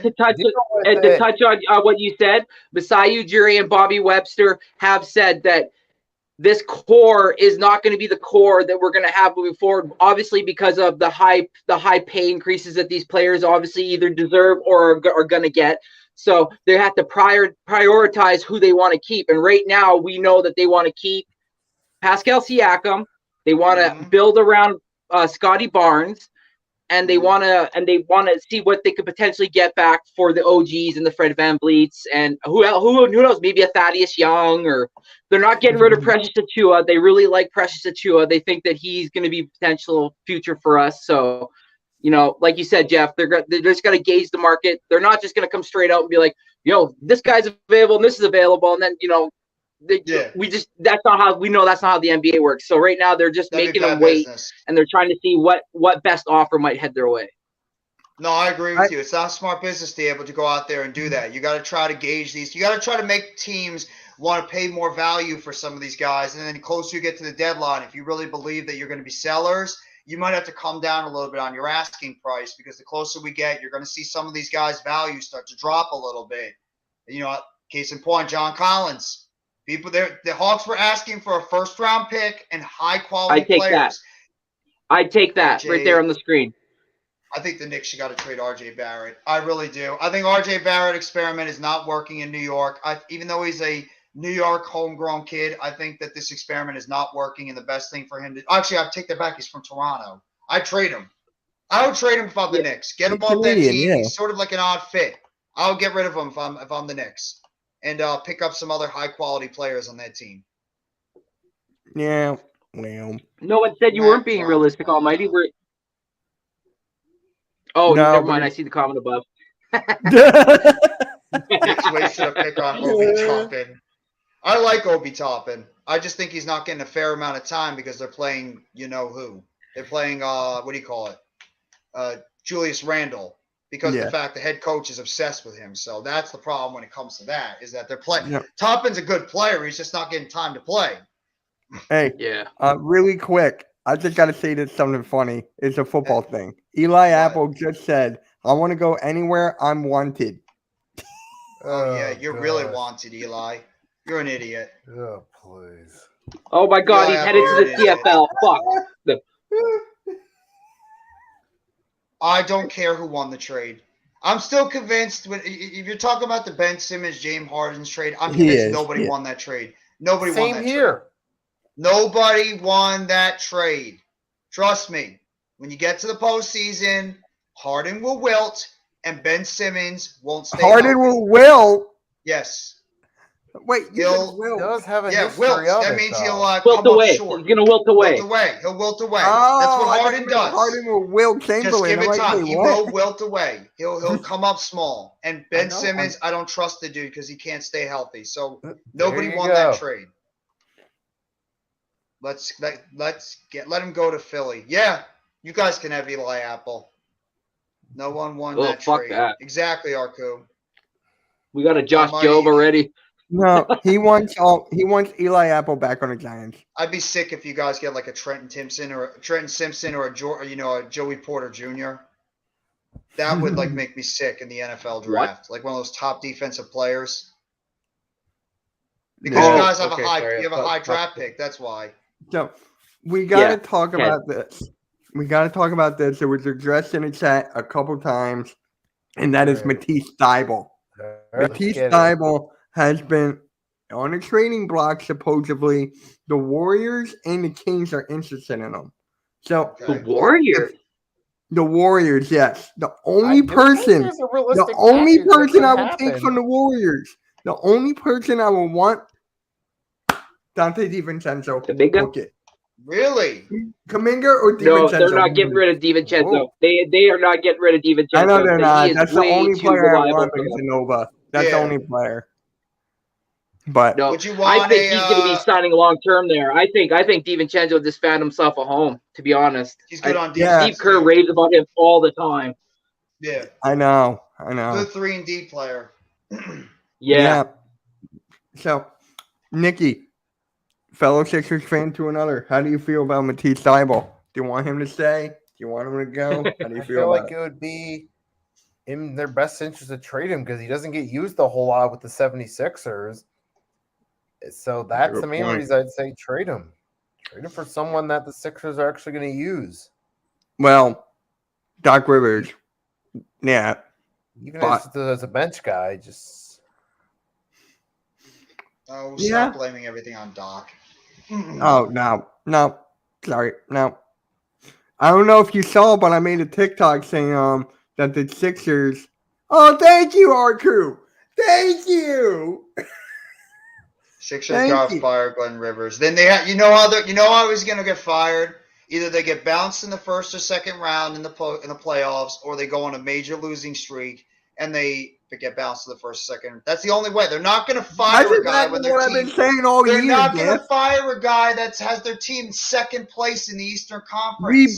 to touch on what you said, Masai Ujiri and Bobby Webster have said that this core is not going to be the core that we're going to have moving forward. Obviously, because of the high pay increases that these players obviously either deserve or are going to get. So they have to prioritize who they want to keep. And right now, we know that they want to keep Pascal Siakam. They want to build around Scotty Barnes. And they want to see what they could potentially get back for the OGs and the Fred VanVleets and who knows, maybe a Thaddeus Young, or they're not getting rid of Precious Achiuwa. They really like Precious Achiuwa. They think that he's going to be potential future for us. So, like you said, Jeff, they're just going to gauge the market. They're not just going to come straight out and be like, this guy's available and this is available, and then that's not how the NBA works. So right now they're just making them wait, and they're trying to see what best offer might head their way. No, I agree with you. It's not smart business to be able to go out there and do that. You got to try to gauge these. You got to try to make teams want to pay more value for some of these guys. And then the closer you get to the deadline, if you really believe that you're going to be sellers, you might have to come down a little bit on your asking price, because the closer we get, you're going to see some of these guys' values start to drop a little bit. Case in point, John Collins. The Hawks were asking for a first-round pick and high-quality players. I'd take that right there on the screen. I think the Knicks should got to trade R.J. Barrett. I really do. I think R.J. Barrett experiment is not working in New York. Even though he's a New York homegrown kid, I think that this experiment is not working, and the best thing for him to – actually, I take that back. He's from Toronto. I'd trade him. I would trade him if I'm the Knicks. Get him off that team. Yeah. He's sort of like an odd fit. I would get rid of him if I'm the Knicks. And pick up some other high-quality players on that team. Yeah, well. No one said you weren't being realistic, Almighty. Never mind. I see the comment above. Knicks wasted a pick on Obi Toppin. I like Obi Toppin. I just think he's not getting a fair amount of time because they're playing who. They're playing, Julius Randle. Because of the fact the head coach is obsessed with him. So that's the problem when it comes to that, is that they're playing. Yeah. Toppin's a good player. He's just not getting time to play. Hey, really quick. I just got to say this something funny. It's a football thing. Eli Apple just said, I want to go anywhere I'm wanted. Oh, yeah. You're really wanted, Eli. You're an idiot. Oh, please. Oh, my God. He's headed to the CFL. Fuck. I don't care who won the trade. I'm still convinced if you're talking about the Ben Simmons, James Harden's trade, I'm convinced nobody won that trade. Nobody won that trade. Nobody won that trade. Trust me. When you get to the postseason, Harden will wilt and Ben Simmons won't stay Harden healthy. will wilt? Yes. Wait, he does have a history wilt. Of that it, means though. he'll wilt come away. up short. He's going to wilt away. He'll wilt away. Oh, that's what Harden does. Harden will wilt Chamberlain. Just give it time. He will wilt away. He'll come up small. And Ben Simmons, I don't trust the dude because he can't stay healthy. So nobody won that trade. Let him go to Philly. Yeah, you guys can have Eli Apple. No one won that trade. That. Exactly, Arku. We got a Josh Jobe already. No, he wants Eli Apple back on the Giants. I'd be sick if you guys get like a Trenton Simpson or a Joey Porter Jr. That would make me sick in the NFL draft. What? Like one of those top defensive players. Because you guys have a high draft pick. That's why. So we gotta talk about this. We gotta talk about this. It was addressed in the chat a couple times, and that is Matisse Thybulle. Matisse Thybulle has been on a trading block, supposedly. The Warriors and the Kings are interested in him. So the Warriors? The Warriors, yes. The only person I would take from the Warriors, the only person I would want, Dante DiVincenzo. The big guy? Really? Kuminga or DiVincenzo? No, they're not getting rid of DiVincenzo. They are not getting rid of DiVincenzo. I know they're not. That's the only player I want in Nova. That's the only player. But no, I think he's going to be signing long term there. I think DiVincenzo just found himself a home. To be honest, he's good on defense. Steve Kerr raves about him all the time. Yeah, I know. Good 3-and-D player. Yeah. So, Nikki, fellow Sixers fan to another. How do you feel about Matisse Thybulle? Do you want him to stay? Do you want him to go? How do you feel like it would be in their best interest to trade him because he doesn't get used a whole lot with the 76ers. So that's Good the main point. reason I'd say trade him. Trade him for someone that the Sixers are actually going to use. Well, Doc Rivers, yeah. Even But- as a bench guy, just Oh, Yeah. stop blaming everything on Doc. Oh, no. Sorry, no. I don't know if you saw, but I made a TikTok saying that the Sixers. Oh, thank you, Arku. Thank you. Sixers Thank got you. fired Glenn Rivers. Then they had, you know how he's gonna get fired. Either they get bounced in the first or second round in the playoffs, or they go on a major losing streak and they get bounced in the first, second. That's the only way. They're not gonna fire That's a guy when exactly their what I've team. been saying all They're year, not gonna Jeff. fire a guy that has their team second place in the Eastern We've Conference.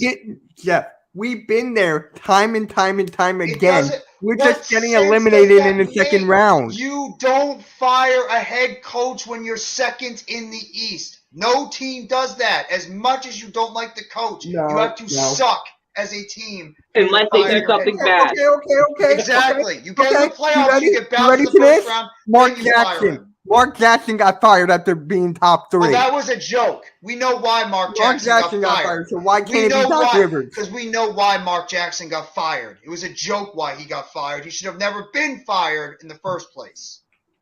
been there time and time again. doesn't- We're What just getting sense does eliminated that in the second make? round. You don't fire a head coach when you're second in the East. No team does that. As much as you don't like the coach, you have to suck as a team. Unless they Fire do your something head bad. Okay. Exactly. You get in Okay. the playoffs, you get You bounced ready in the for first this? round, Mark then you fire Jackson. him. Mark Jackson got fired after being top 3. Well, that was a joke. We know why Mark Jackson got fired. So why We can't it know be Doc why, Rivers? because we know why Mark Jackson got fired. It was a joke why he got fired. He should have never been fired in the first place.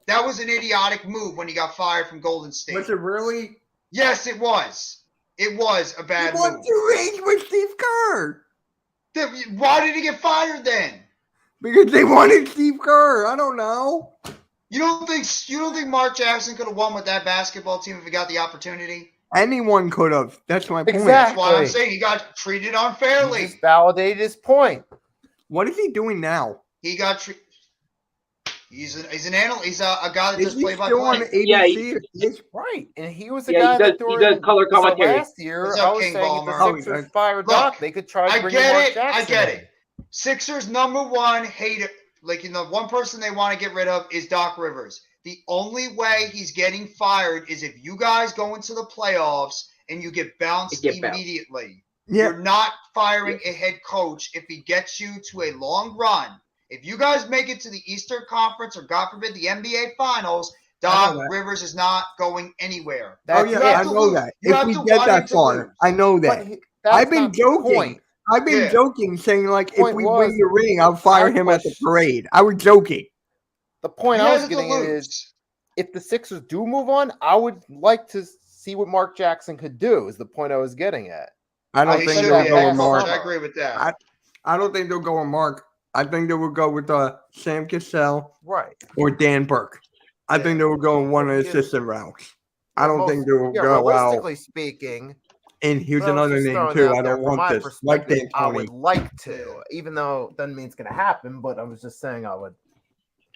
That was an idiotic move when he got fired from Golden State. Was it really? Yes, it was. It was a bad He won move. 2 rings with Steve Kerr Why did he get fired then? because they wanted Steve Kerr. I don't know. You don't think Mark Jackson could have won with that basketball team if he got the opportunity? Anyone could have. That's my point. Exactly. That's why I'm saying he got treated he unfairly. just validated his point. What is he doing now? He got treated. He's an analyst. He's a guy that Is does he play by still on play. ABC? Yeah, Yes. Right, and he was the Yeah, guy he that does- during he does color so commentary. last year, What's up, I was King saying Ballmer? if the Sixers fired Look, Doc, they could try I to bring in Mark get it. Jackson. I get in. it. Sixers number one hater, the one person they want to get rid of is Doc Rivers. The only way he's getting fired is if you guys go into the playoffs and you get bounced Get bounced. immediately. Yeah. You're not firing a head coach if he gets you to a long run. If you guys make it to the Eastern Conference or, God forbid, the NBA Finals, I know Doc that. Rivers is not going anywhere. Oh, That's yeah, You have I to know lose. that. You If have we to get want him that to far, lose. I know But that. that's I've been not the joking. point. I've been Yeah. joking, saying, like, if Point we was, win the ring, I'll fire him at the push- parade. I was joking. The point He I has was to getting at is lose. if the Sixers do move on, I would like to see what Mark Jackson could do. Is the point I was getting at. I don't He think should they'll be a go head with coach. Mark. I agree with that. I don't think they'll go with Mark. I think they will go with Sam Cassell Right. or Dan Burke. I Yeah. think they will go in one of the Yeah. assistant routes. I don't think they will Yeah, go out. realistically speaking, And here's but I was another just name throwing too. out I there don't from want my this. Like perspective, I D'Antoni. would like to, even though it doesn't mean it's going to happen. But I was just saying I would.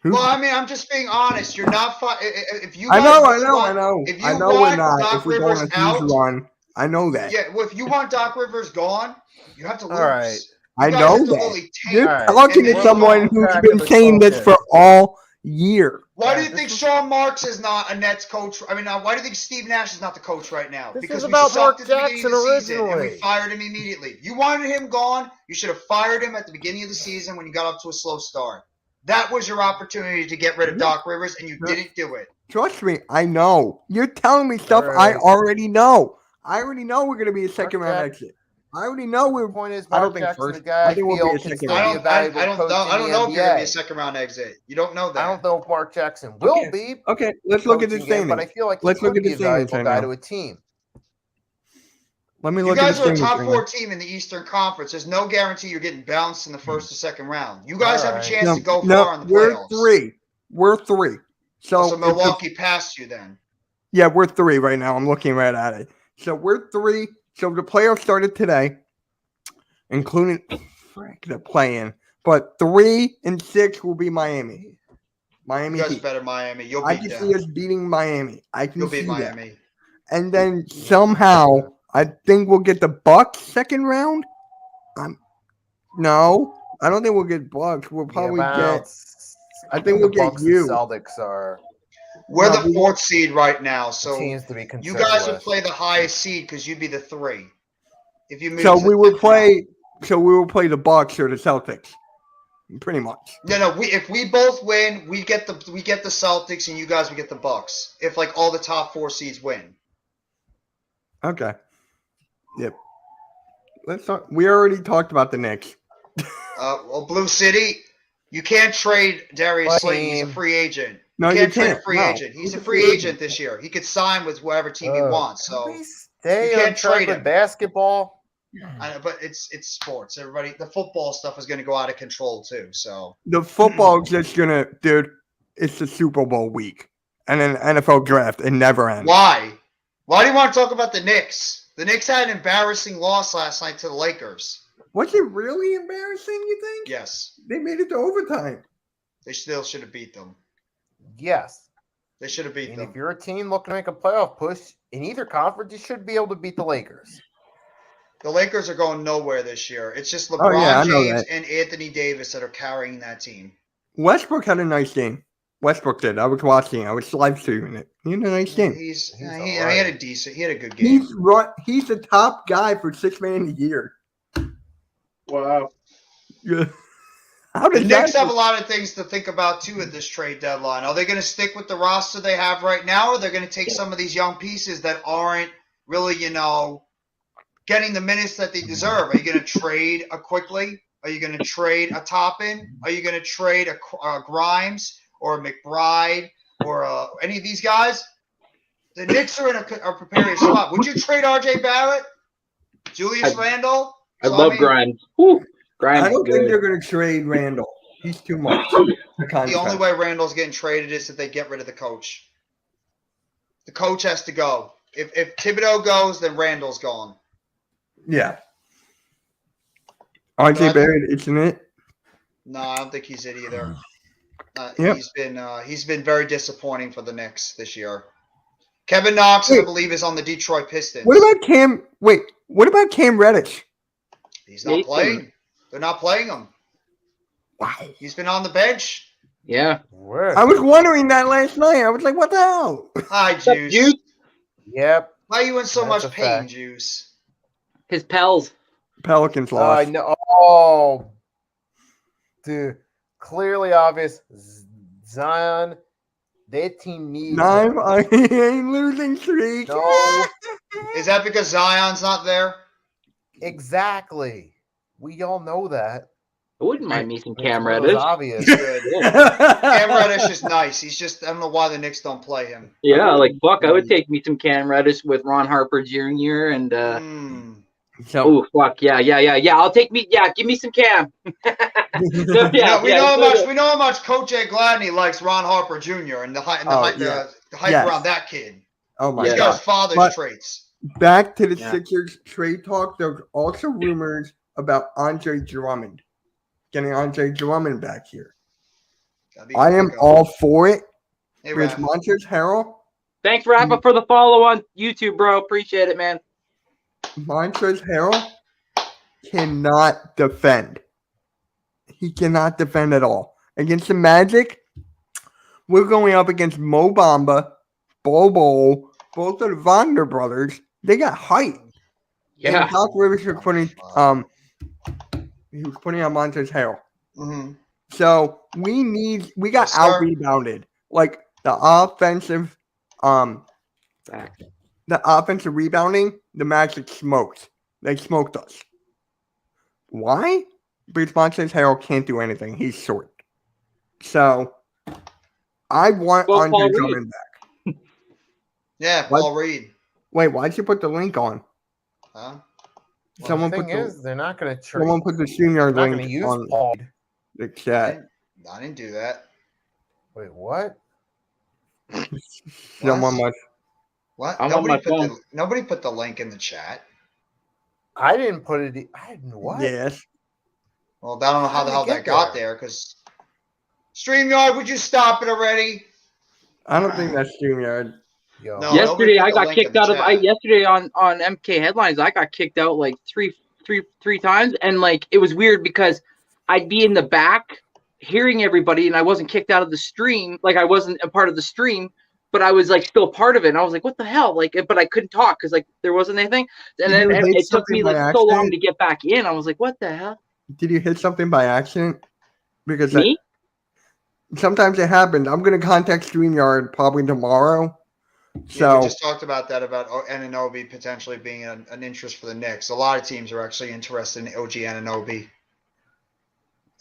Who? Well, I mean, I'm just being honest. You're not. If you I guys know. really want- If you I know we're want not. Doc If we go on Rivers a huge out, run, I know that. yeah. Well, if you want Doc Rivers gone, you have to lose. All right. I You guys know have to that. literally tank. You're All right. talking And to then someone you who's go been back saying to the this for focus. all year. Why do Yeah, you think this is- Sean Marks is not a Nets coach? I mean, why do you think Steve Nash is not the coach right now? This Because was we about sucked Mark at the beginning of the Jackson season and we originally. fired him immediately. If you wanted him gone, you should have fired him at the beginning of the season when you got up to a slow start. That was your opportunity to get rid of Doc Rivers, and you didn't do it. Trust me, I know. You're telling me stuff All I right. already know. I already know we're going to be a second round Jack- exit. I already know we're. The point is, I don't Mark think Jackson's first. a guy I I think we'll feel be a can second still round. be a I valuable don't coach know. in I don't the know if you're going to be a NBA. second round exit. You don't know that. I don't know if Mark Jackson will Okay. be. Okay, let's look at the coaching again, but I standings. feel like he Let's look could at the be a valuable standings guy right to now. a team. Let me You look guys at the are a standings. top right four now. team in the Eastern Conference. There's no guarantee you're getting bounced in the first or second round. You guys have a Alright. chance to go No, far in the we're playoffs. three. We're three. So, So if the- Milwaukee passed you then. yeah, we're three right now. I'm looking right at it. So we're three. So the playoffs started today, including the play-in. But 3 and 6 will be Miami. Miami You guys Heat. better Miami. You'll I beat can them. see us beating Miami. I can You'll see beat that. Miami. And then somehow I think we'll get the Bucks second round. No, I don't think we'll get Bucks. We'll probably get. I think we'll the get Bucks and you. Celtics are We're No, the we fourth seed right now, so teams to be you concerned guys would with. play the highest seed because you'd be the 3. If you move So to we the will fifth round. play. So we will play the Bucks or the Celtics. pretty much. No. If we both win, we get the Celtics, and you guys we get the Bucks. If like all the top 4 seeds win. Okay. Yep. Let's talk. We already talked about the Knicks. Well, Blue City, you can't trade Darius Slayton. He's a free agent. No, you you can't trade a can't. free No. agent. He's a free agent this year. He could sign with whatever team he wants. So, Can we stay you can't on track trade with him. basketball. but it's sports. Everybody, the football stuff is going to go out of control too. So The football's just gonna, dude. It's the Super Bowl week and an NFL draft. It never ends. why? Why do you want to talk about the Knicks? The Knicks had an embarrassing loss last night to the Lakers. Was it really embarrassing? You think? Yes, They made it to overtime. they still should have beat them. Yes. They should have beat And them. if you're a team looking to make a playoff push in either conference, you should be able to beat the Lakers. The Lakers are going nowhere this year. It's just Oh, LeBron yeah, I know James that. and Anthony Davis that are carrying that team. Westbrook had a nice game. Westbrook did. I was watching. I was live streaming it. He had a nice game. He all had a good game. He's the top guy for 6 man of the year. Wow. Yeah. How The did Knicks that? have a lot of things to think about too at this trade deadline. Are they going to stick with the roster they have right now, or they're going to take some of these young pieces that aren't really, getting the minutes that they deserve? Are you going to trade a Quickly? Are you going to trade a Toppin? Are you going to trade a Grimes or a McBride or any of these guys? The Knicks are in a precarious spot. Would you trade R.J. Barrett, Julius Randle? I love Grimes. Whew. Grimes I is don't think good. they're going to trade Randall. He's too much. The only way Randall's getting traded is if they get rid of the coach. The coach has to go. If Thibodeau goes, then Randall's gone. Yeah. RJ Barrett, isn't it? No, I don't think he's it either. Yep. He's been very disappointing for the Knicks this year. Kevin Knox, I Wait. believe, is on the Detroit Pistons. What about Cam? Wait, what about Cam Reddish? He's not playing. They're not playing him. Wow. He's been on the bench. Yeah. Where? I was wondering that last night. I was like, what the hell? Hi, What's up, Juice. Juice? Yep. Why are you in so That's much a pain, fact. Juice? His pals. Pelicans I lost. know. Oh, dude. Clearly obvious. Zion. That team needs. Nine, I ain't losing streak. No. Is that because Zion's not there? Exactly. We all know that. I wouldn't mind me some Cam It's Reddish. obvious. Good. Cam Reddish is nice. He's just, I don't know why the Knicks don't play him. Yeah, like fuck, I would take me some Cam Reddish with Ron Harper Jr. and So, oh fuck yeah. I'll take me. Yeah, give me some Cam. We know how much Coach Ed Gladney likes Ron Harper Jr. and the hype Yes. around that kid. oh my He's Yeah. got god. his father's But- traits. Back to the Yeah. Sixers trade talk. There's also rumors about Andre Drummond. Getting Andre Drummond back here. That'd be I am good. all for it. Hey, Chris Raph. Montrezl Harrell. Thanks, Rafa, for the follow on YouTube, bro. Appreciate it, man. Montrezl Harrell cannot defend. He cannot defend at all. Against the Magic, we're going up against Mo Bamba, Bobo, both of the Wagner brothers. They got height. Yeah. And Doc Rivers was putting he was putting on Montrezl Harrell. Mhm. So we got Yes, out sir. rebounded. Like the offensive Back. rebounding, the Magic smoked. They smoked us. Why? Because Montrezl Harrell can't do anything. He's short. So I want Well, Andre Paul Reed. Drummond back. Yeah, What? Paul Reed. Wait, why'd you put the link on? Huh? Well, Someone the put thing the is, they're not going to trade. someone put the senior They're not going to link use on Paul. the I chat. didn't do that. Wait, what? Someone must. What? I'm on my phone. Nobody put the link in the chat. I didn't put it. I didn't what? Yes. Well, I don't know how How the did hell it that get got there? there because StreamYard, would you stop it already? I don't think that's StreamYard. Yo. No. Yesterday, nobody put I the got link in kicked the out of. chat. Yesterday on MK headlines, I got kicked out like three times, and like it was weird because I'd be in the back hearing everybody, and I wasn't kicked out of the stream. Like I wasn't a part of the stream, but I was like still part of it. And I was like, what the hell? Like, but I couldn't talk because like there wasn't anything. And Did then you hit it took something me by like so long accident? to get back in. I was like, what the hell? Did you hit something by accident? because Me? sometimes it happens. I'm gonna contact StreamYard probably tomorrow. Yeah, So we just talked about that about Anunoby potentially being an interest for the Knicks. A lot of teams are actually interested in OG Anunoby.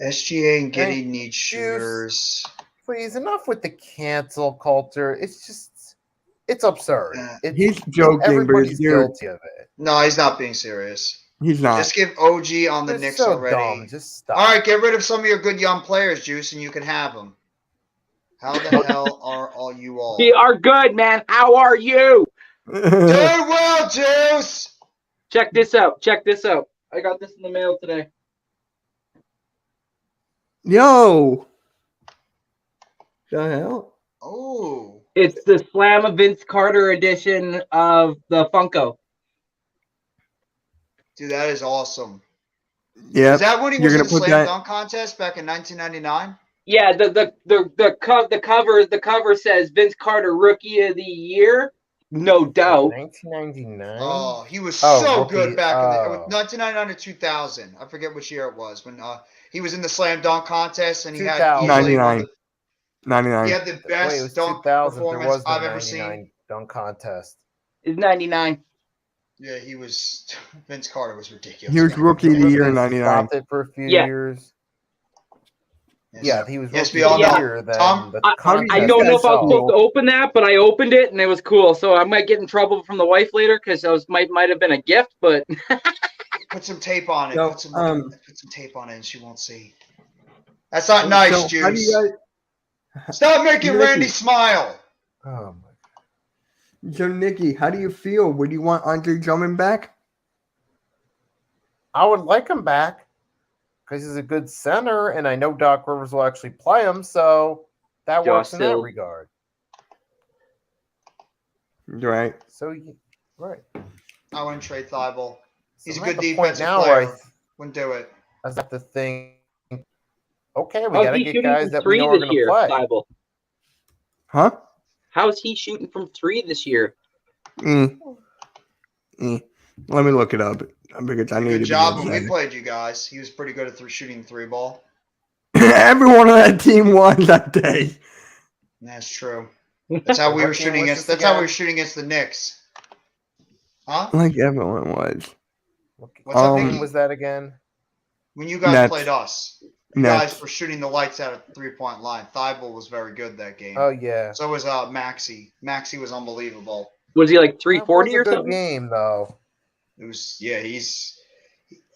SGA and Giddy need shooters. Please, enough with the cancel culture. It's absurd. he's joking, but Everybody's dude, guilty of it. No, he's not being serious. he's not. Just give OG on the They're Knicks so already. dumb. Just stop. All right, get rid of some of your good young players, Juice, and you can have them. How the hell are all you all? We are good, man. How are you? Doing well, Juice. Check this out. Check this out. I got this in the mail today. Yo, the hell? Oh, It's the Slam of Vince Carter edition of the Funko. dude, that is awesome. Yeah, Is that when he You're was in gonna the put slam that- dunk contest back in 1999? Yeah, the cover says Vince Carter Rookie of the Year, no doubt. 1999. Oh, he was Oh, so rookie, good back in oh. 1999 to 2000. I forget which year it was when he was in the slam dunk contest and he had 2000. easily 99. 99. he had the Wait, it best was dunk 2000. There performance was the I've ever 99 seen. dunk contest. It's 99. Yeah, he was. Vince Carter was ridiculous. He was back then. rookie of the year in They 99. stopped it for a few Yeah. years. Yes. Yeah, he was Yes, rookie we all of the know. year. Then Tom, the how do you I contest don't know if I was itself- supposed to open that, but I opened it and it was cool. So I might get in trouble from the wife later because it might have been a gift, but Put some tape on it. So, put some tape on it, and she won't see. That's not nice, So, how do Juice. you guys, Stop making Ricky. Randy smile. Oh my! so Nikki, how do you feel? Would you want Andre Drummond back? I would like him back because he's a good center, and I know Doc Rivers will actually play him, so that Josh works in that Hill. regard. Right. So, right. I wouldn't trade Thibault. He's So a I'm at good the point defensive now player. where Wouldn't do it. I have to think. Okay, we how's gotta he get shooting guys from that we three know are this going year, to play. Bible? Huh? How's he shooting from 3 this year? Mm. Let me look it up because I need to Good be job when we excited. played you guys. He was pretty good at shooting three ball. Everyone on that team won that day. That's true. That's how we What were game shooting was against. this That's how we again? were shooting against the Knicks. Huh? Like everyone was. What's up, What Nicky? game was that again? When you guys Nets. played us, you Nets. guys were shooting the lights out of 3-point line. Thibault was very good that game. Oh yeah, So was Maxi. Maxi was unbelievable. Was he like That 340 was a or good something? game though. It was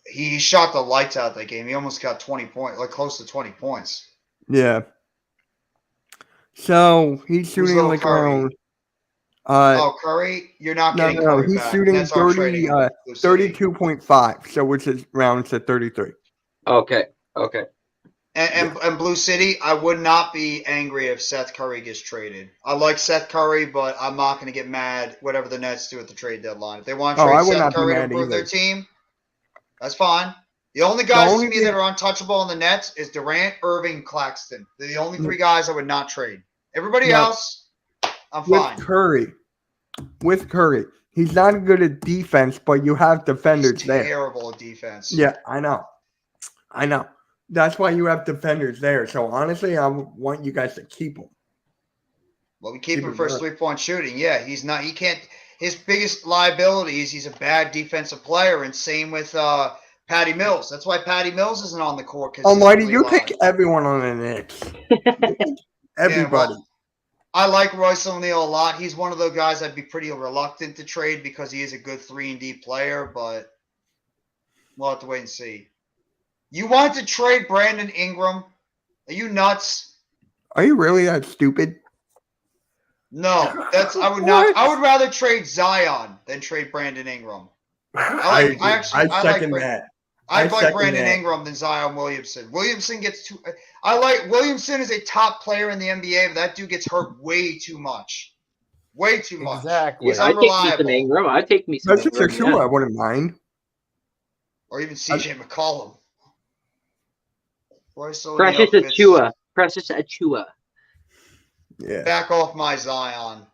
he shot the lights out that game. He almost got 20 points, like close to 20 points. Yeah. So he's shooting little like Curry? around Oh, Curry, you're not no, getting no, Curry he's back. shooting That's our 30, trading him. 32.5, so which is rounds to 33. Okay. And Blue City, I would not be angry if Seth Curry gets traded. I like Seth Curry, but I'm not going to get mad whatever the Nets do at the trade deadline. If they want to Oh, trade I would Seth not be Curry to mad improve their either. team, that's fine. The only guys only to me thing- that are untouchable on the Nets is Durant, Irving, Claxton. They're the only three guys I would not trade. Everybody Now, else, I'm With fine. Curry, he's not good at defense, but you have defenders He's there. terrible at defense. Yeah, I know. That's why you have defenders there. So honestly, I want you guys to keep him. Well, we keep Keep him it for his going. 3-point shooting. Yeah, he's not. He can't. His biggest liability is he's a bad defensive player, and same with Patty Mills. That's why Patty Mills isn't on the court. Oh, why do you pick everyone on the Knicks? Everybody. well, I like Royce O'Neal a lot. He's one of the guys I'd be pretty reluctant to trade because he is a good 3-and-D player, but we'll have to wait and see. You want to trade Brandon Ingram? Are you nuts? Are you really that stupid? No, I would not. I would rather trade Zion than trade Brandon Ingram. I like second Brand- that. I'd I like second Brandon that. Ingram than Zion Williamson. Williamson gets too. Williamson is a top player in the NBA, but that dude gets hurt way too much. Way too much. Exactly. He's I'd take me some unreliable. Ingram. I'd take me some That's just Ingram. true. yeah. I wouldn't mind. Or even CJ McCollum. Royce O'Neal Precious fits- Achua. Precious Achua. Yeah. Back off my Zion.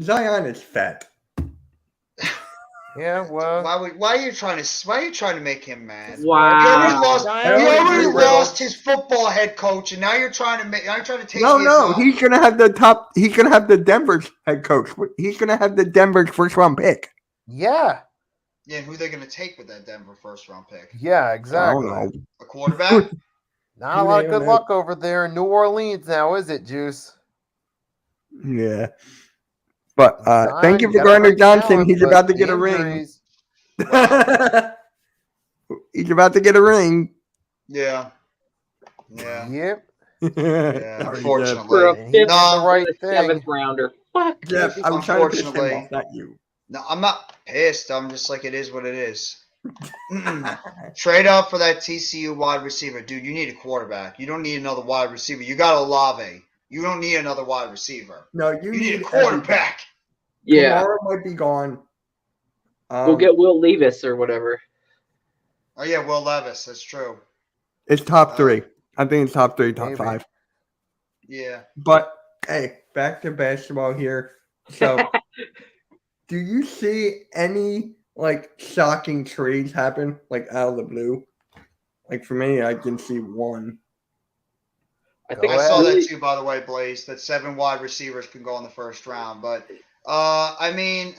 Zion is fat. Yeah, well, Why are you trying to make him mad? Wow. He already lost his football head coach, and now you're trying to take his. No, he's gonna have he's gonna have the Denver's head coach. He's gonna have the Denver's first round pick. yeah, Yeah, who they're gonna take with that Denver first round pick? yeah, I exactly. don't know. A quarterback? Not a lot of Yeah, good man. luck over there in New Orleans now, is it, Juice? Yeah. But thank you Fine, for got a Gardner great Johnson. talent, He's but about to get the a ring. injuries- He's about to get a ring. Yeah. Yeah. Yep. Yeah. Sorry, Unfortunately. For a He fifth did No, the right or a thing. seventh rounder. Fuck. Jeff. Jeff, I was trying to piss him Unfortunately. off, not you. No, I'm not pissed. I'm just like, it is what it is. Trade up for that TCU wide receiver. Dude, you need a quarterback. You don't need another wide receiver. You got Olave. You don't need another wide receiver. No, You need a quarterback. Yeah. Kamara might be gone. Go get Will Levis or whatever. Oh, yeah, Will Levis. That's true. It's top three. I think it's top three, top Maybe. five. Yeah. But hey, back to basketball here. So, do you see any like shocking trades happen like out of the blue? Like for me, I can see one. I think I saw really- that too, by the way, Blaze, that 7 wide receivers can go in the first round. But, I mean,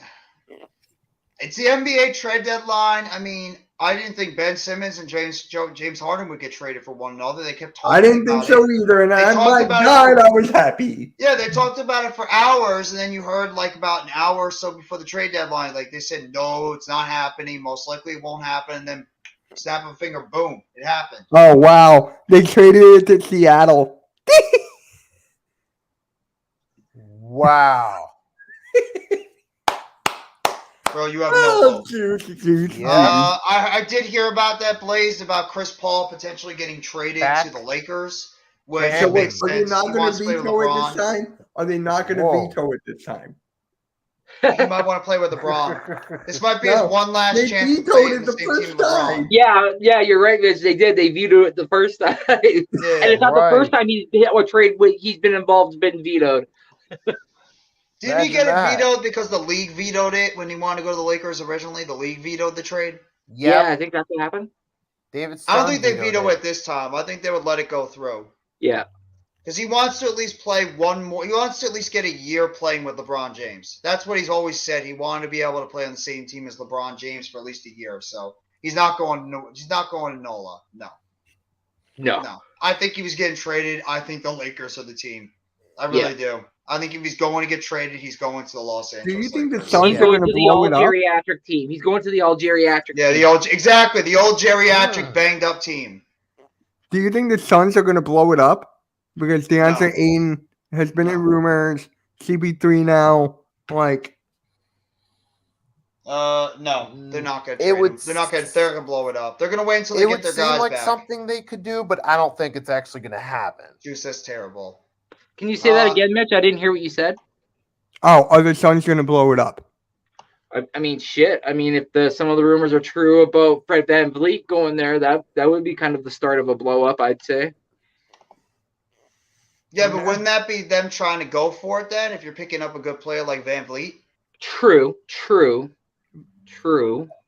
it's the NBA trade deadline. I mean, I didn't think Ben Simmons and James Harden would get traded for one another. They kept talking I didn't think about so it. either, and They my talked about it God, for- I was happy. Yeah, they talked about it for hours, and then you heard like about an hour or so before the trade deadline, like they said, no, it's not happening. Most likely it won't happen. And then snap of a finger, boom, it happened. Oh wow, they traded it to Seattle. Wow. Bro, you have no Oh, hope. juice. Yeah. I did hear about that, Blaze, about Chris Paul potentially getting traded Back. to the Lakers, which So So makes are they sense. not He going wants to to play with veto it this LeBron. time? Are they not going to Whoa. veto it this time? He might want to play with LeBron. This might be his No, one last they chance to vetoed play it in the the same first team with LeBron. time. Yeah, you're right, Mitch. They did. They vetoed it the first time. And Yeah. it's not Right. the first time he's been involved, been vetoed. Didn't he Imagine get it that. vetoed because the league vetoed it when he wanted to go to the Lakers originally? The league vetoed the trade? Yeah, Yeah. I think that's what happened. David I don't Stern think they vetoed veto it this time. I think they would let it go through. Yeah. Because he wants to at least play one more. He wants to at least get a year playing with LeBron James. That's what he's always said. He wanted to be able to play on the same team as LeBron James for at least a year. So he's not going. He's not going to NOLA. No. I think he was getting traded. I think the Lakers are the team. I really do. I think if he's going to get traded, he's going to the Los Angeles. Do you think the Lakers. Suns He's are going going to to the blow all it up? geriatric team. He's going to the all geriatric Yeah, team. the old geriatric banged up team. Do you think the Suns are going to blow it up? Because DeAndre Ayton has been in rumors. CP3 now, like. No, they're not going to. It would- They're not going. They're going to blow it up. They're going to wait until they It get would their seem guys like back. something they could do, but I don't think it's actually going to happen. Juice, that's terrible. Can you say that again, Mitch? I didn't hear what you said. Oh, are the Suns going to blow it up? I mean, shit. I mean, if some of the rumors are true about Fred VanVleet going there, that would be kind of the start of a blow up, I'd say. Yeah, but wouldn't that be them trying to go for it then? If you're picking up a good player like Van Vliet, True.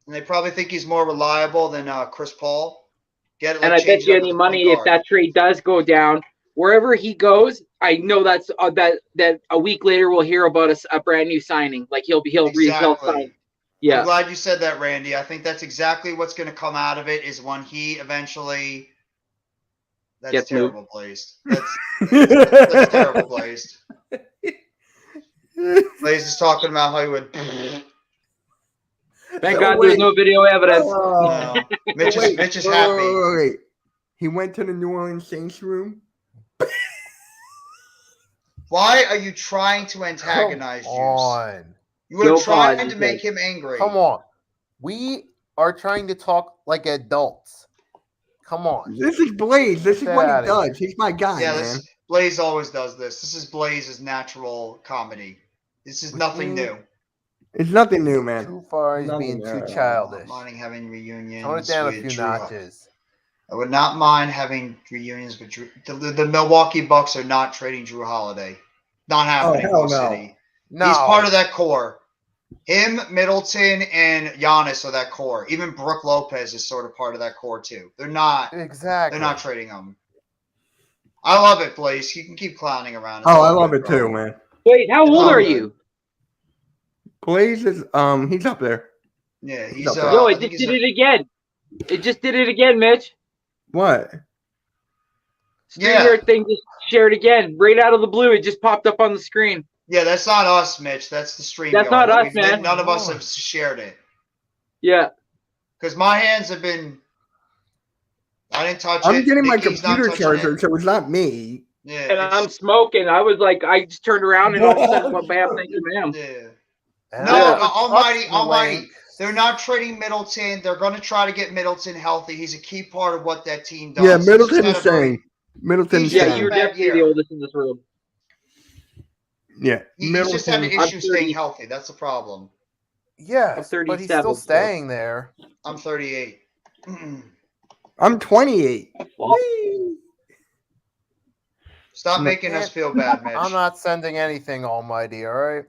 and they probably think he's more reliable than Chris Paul. Get it? And like, I bet change it you up any with money point if guard. that trade does go down, wherever he goes, I know that's that a week later we'll hear about a brand new signing. Like he'll Exactly. sign. Yeah. I'm glad you said that, Randy. I think that's exactly what's going to come out of it is when he eventually. That's Gets moved. terrible, Blazed. That's terrible, Blazed. Blaze is talking about how he would. Thank So God wait. there's no video evidence. Oh. Mitch Wait, is wait, happy. wait. He went to the New Orleans Saints room. Why are you trying to antagonize Come Juice? on. You were Joe trying Biden to make said- him angry. Come on. We are trying to talk like adults. Come on. This is Blaze. This is Get what he outta here. does. He's my guy, Yeah, man. Blaze always does this. This is Blaze's natural comedy. This is nothing new. It's nothing new, man. Too far. He's being Nothing, too childish. Minding having reunions. Tone it down a with few Drew- notches. I would not mind having reunions with Drew. The Milwaukee Bucks are not trading Drew Holiday. Not happening. hell Mo no. City. No. He's part of that core. Him, Middleton, and Giannis are that core. Even Brooke Lopez is sort of part of that core too. They're not trading him. I love it, Blaze. You can keep clowning around. It's Oh, all I love good, it bro. too, man. Wait, how It's old all are good. you? Blaze is he's up there. Yeah, he's Yo, Yo, I it think just he's did it again. It just did it again, Mitch. What? StreamYard thing just shared again. Right out of the blue, it just popped up on the screen. Yeah, that's not us, Mitch. That's the stream. That's not us, man. None of us have shared it. Yeah. Because my hands have been. I didn't touch it. I'm getting my Nikki's not computer touching charger, it. so it's not me. Yeah, And I'm smoking. I was like, I just turned around and all of a sudden, what bam, thank you, ma'am. yeah. And No, I Almighty. link. They're not trading Middleton. They're going to try to get Middleton healthy. He's a key part of what that team does. Yeah, He's Middleton just is had a very- saying. Middleton's Yeah, Yeah, saying. you're bad definitely the year. oldest in this room. Yeah, He's just had an Middleton. issue staying healthy. That's the problem. Yes, I'm but he's 37, still so- staying there. I'm 38. I'm 28. Well, Whee! Stop No. making us feel bad, Mitch. I'm not sending anything, Almighty. All right.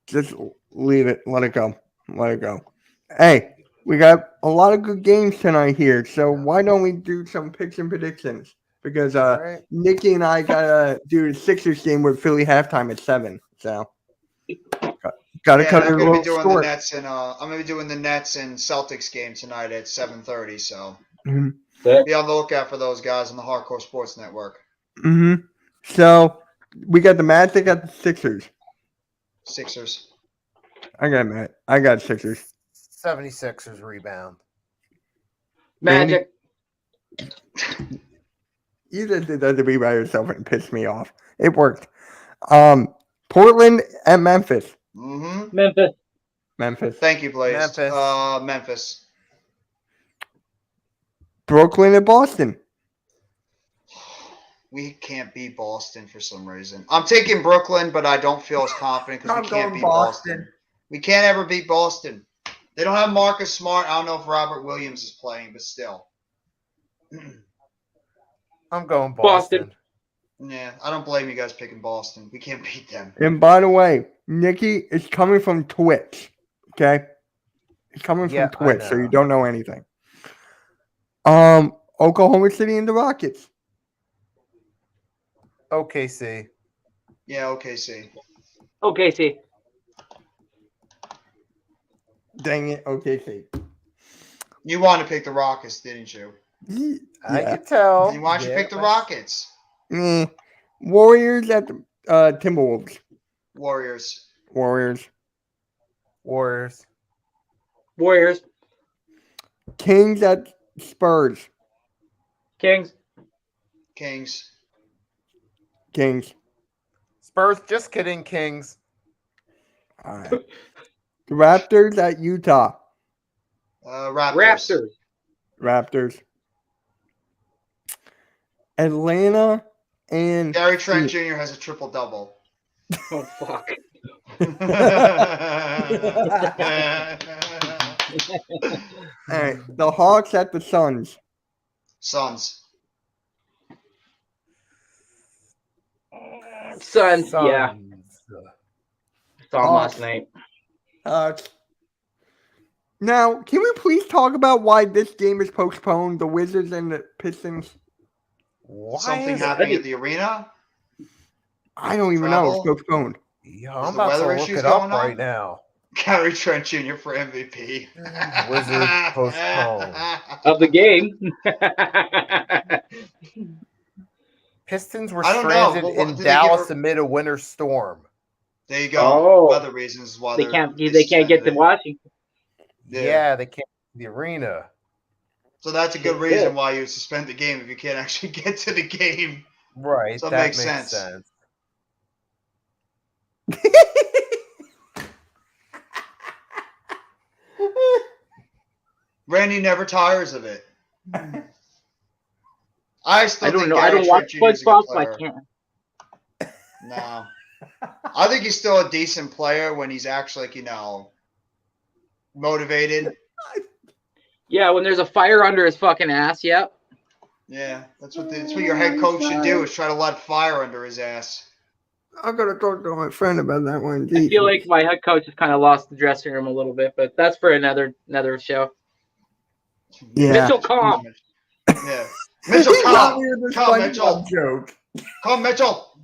Just leave it. Let it go. Let it go. Hey, we got a lot of good games tonight here, so why don't we do some picks and predictions? Because All right. Nikki and I gotta do the Sixers game with Philly halftime at 7. So gotta Yeah, cut I'm it a gonna be little doing short. the Nets and I'm gonna be doing the Nets and Celtics game tonight at 7:30. So Mhm. be on the lookout for those guys on the Hardcore Sports Network. Mm-hmm. So we got the Magic at the Sixers. Sixers. I got Sixers. 76ers rebound. Magic. You just did that to be by yourself and pissed me off. It worked. Portland at Memphis. Mm-hmm. Memphis. Memphis. Thank you, Blaze. Memphis. Memphis. Brooklyn at Boston. We can't beat Boston for some reason. I'm taking Brooklyn, but I don't feel as confident because we can't beat Boston. We can't ever beat Boston. They don't have Marcus Smart. I don't know if Robert Williams is playing, but still. I'm going Boston. Yeah, I don't blame you guys picking Boston. We can't beat them. And by the way, Nikki is coming from Twitch. Okay? It's coming Yeah, from Twitch, I so know. you don't know anything. Oklahoma City and the Rockets. OKC. Yeah, OKC. Okay, see. Dang it, OKC. You wanted to pick the Rockets, didn't you? I Yeah. can tell. Then why don't you Yeah. pick the Rockets? Warriors at the Timberwolves. Warriors. Warriors. Warriors. Warriors. Kings at Spurs. Kings. Kings. Kings. Spurs. Just kidding, Kings. All right. The Raptors at Utah. Raptors. Raptors. Atlanta and Gary Trent Jr. has a triple-double. Oh, fuck. all right, the Hawks at the Suns. Suns. Suns. Yeah. Suns. Saw 'em Hawks. last night. Now, can we please talk about why this game is postponed? The Wizards and the Pistons. Why Something is happening at the arena? I don't even know. It's Travel? postponed. Yeah, Is I'm the about to weather look issues it up going on? right now. Gary Trent Jr. for MVP. Wizards postponed. Of the game. Pistons were I don't know. stranded Well, what- in did they give Dallas her- amid a winter storm. There you go. Oh. Weather reasons is why they they're- can't. they They can't get suspended to it. Washington. Yeah, they can't the arena. So that's a good reason why you suspend the game if you can't actually get to the game. Right. So it that makes sense. Randy never tires of it. I still I don't think know. I Gary don't watch Trent Jr. is a good SpongeBob, so I player. can't. No. I think he's still a decent player when he's actually, motivated. Yeah, when there's a fire under his fucking ass. Yep. Yeah, that's what your head coach should do is try to light fire under his ass. I'm gonna talk to my friend about that one. I feel like my head coach has kind of lost the dressing room a little bit, but that's for another show. yeah. Mitchell, calm. Yeah. Mitchell, He got me come. with this Come, SpongeBob Mitchell. joke. Come, Mitchell.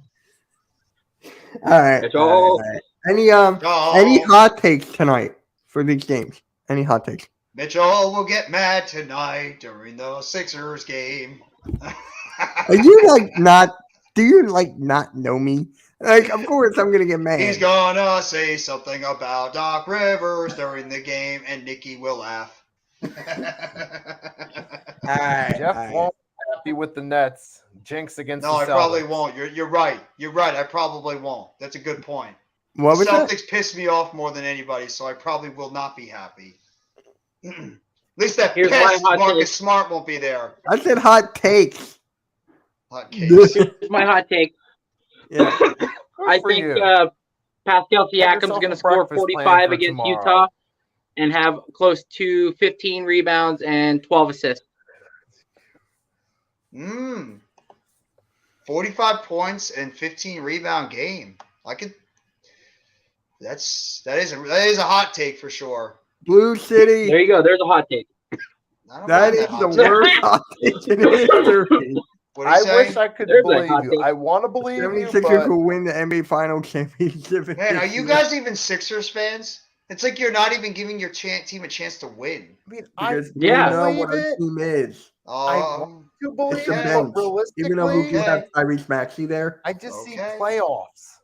All right. Mitchell. all right. Any Oh. hot takes tonight for these games? Any hot takes? Mitchell will get mad tonight during the Sixers game. Are you like not? Do you like not know me? Like, of course I'm gonna get mad. He's gonna say something about Doc Rivers during the game, and Nikki will laugh. All right. Jeff all right. won't be happy with the Nets. Jinx against No, the I Celtics. probably won't. You're right. You're right. I probably won't. That's a good point. What was that? Celtics piss me off more than anybody, so I probably will not be happy. At least that Here's my piss hot Marcus take. Smart won't be there. I said hot takes. Hot cakes. Here's my hot take. Yeah. I for think you. Pascal Siakam's yourself going a to score breakfast plan 45 for against tomorrow. Utah and have close to 15 rebounds and 12 assists. 45 points and 15 rebound game. I could. That is a hot take for sure. Blue City. There you go. There's a hot take. I don't That mind is hot the take. worst hot take in history. What are you I saying? wish I could There's a believe hot you. take. I want to believe you, 76ers but will win the NBA Final Championship. Man, are you guys even Sixers fans? It's like you're not even giving your team a chance to win. I mean, Because Yeah. you know what believe our it. team is. Oh, You believe It's a it, bench. but realistically, Even though we can Yeah. have Tyrese Maxey there. I just see Okay. playoffs.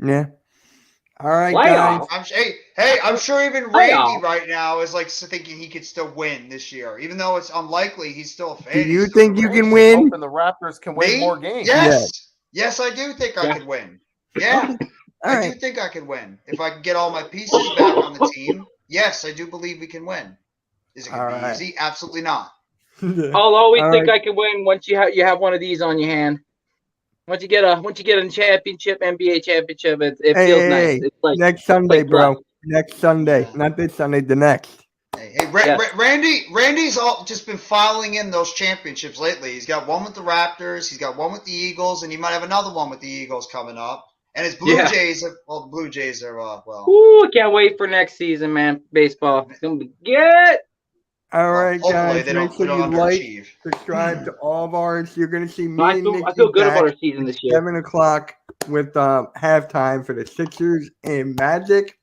Yeah. All right, guys. Playoffs? I'm sure even Playoffs. Randy right now is like thinking he could still win this year, even though it's unlikely. He's still a fan. Do you He's still think a you fan. can Just win? hoping the Raptors can win Me? more games. Yes, yes, I do think I Yeah. could win. Yeah, All I right. do think I could win if I can get all my pieces back on the team. Yes, I do believe we can win. Is it going to All be right. easy? Absolutely not. I'll always All think right. I can win once you have one of these on your hand. Once you get a championship, NBA championship, it Hey, feels hey, nice. hey. It's like Next Sunday, like bro. blood. Next Sunday. Not this Sunday, the next. Hey, Yes. Randy's all just been filing in those championships lately. He's got one with the Raptors, he's got one with the Eagles, and he might have another one with the Eagles coming up. And his Blue Yeah. Jays, the Blue Jays are well. Ooh, I can't wait for next season, man. Baseball. It's gonna be good. All right, Hopefully guys. they Make don't, sure they you don't like, underachieve. subscribe to all of ours. You're going to see me No, I and feel Nikki good about back our season this year. 7 o'clock with halftime for the Sixers and Magic.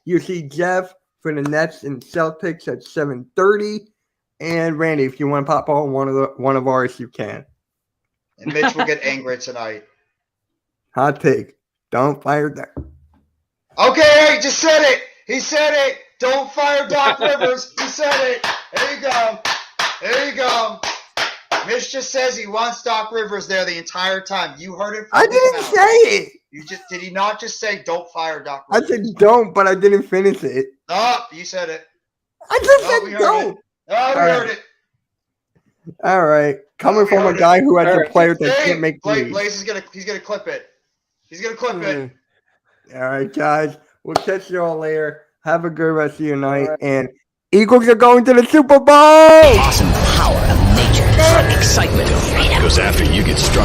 You see Jeff for the Nets and Celtics at 7:30. And Randy, if you want to pop on one of ours, you can. And Mitch will get angry tonight. Hot take. Don't fire that. Okay, he just said it. He said it. Don't fire Doc Rivers. He said it. There you go. There you go. Mitch just says he wants Doc Rivers there the entire time. You heard it from I his didn't mouth. say it. Did he not just say don't fire Doc I Rivers? said don't, but I didn't finish it. Oh, you said it. I just Oh, we said heard don't. Oh, we All heard right. it. All right. Coming we from a heard it. guy who has All a right. player that Hey, can't make threes. Blaze is he's gonna clip it. He's gonna clip it. All right, guys. We'll catch you all later. Have a good rest of your night. All right. And Eagles are going to the Super Bowl. Awesome power of nature. Excitement of freedom. Because after you get struck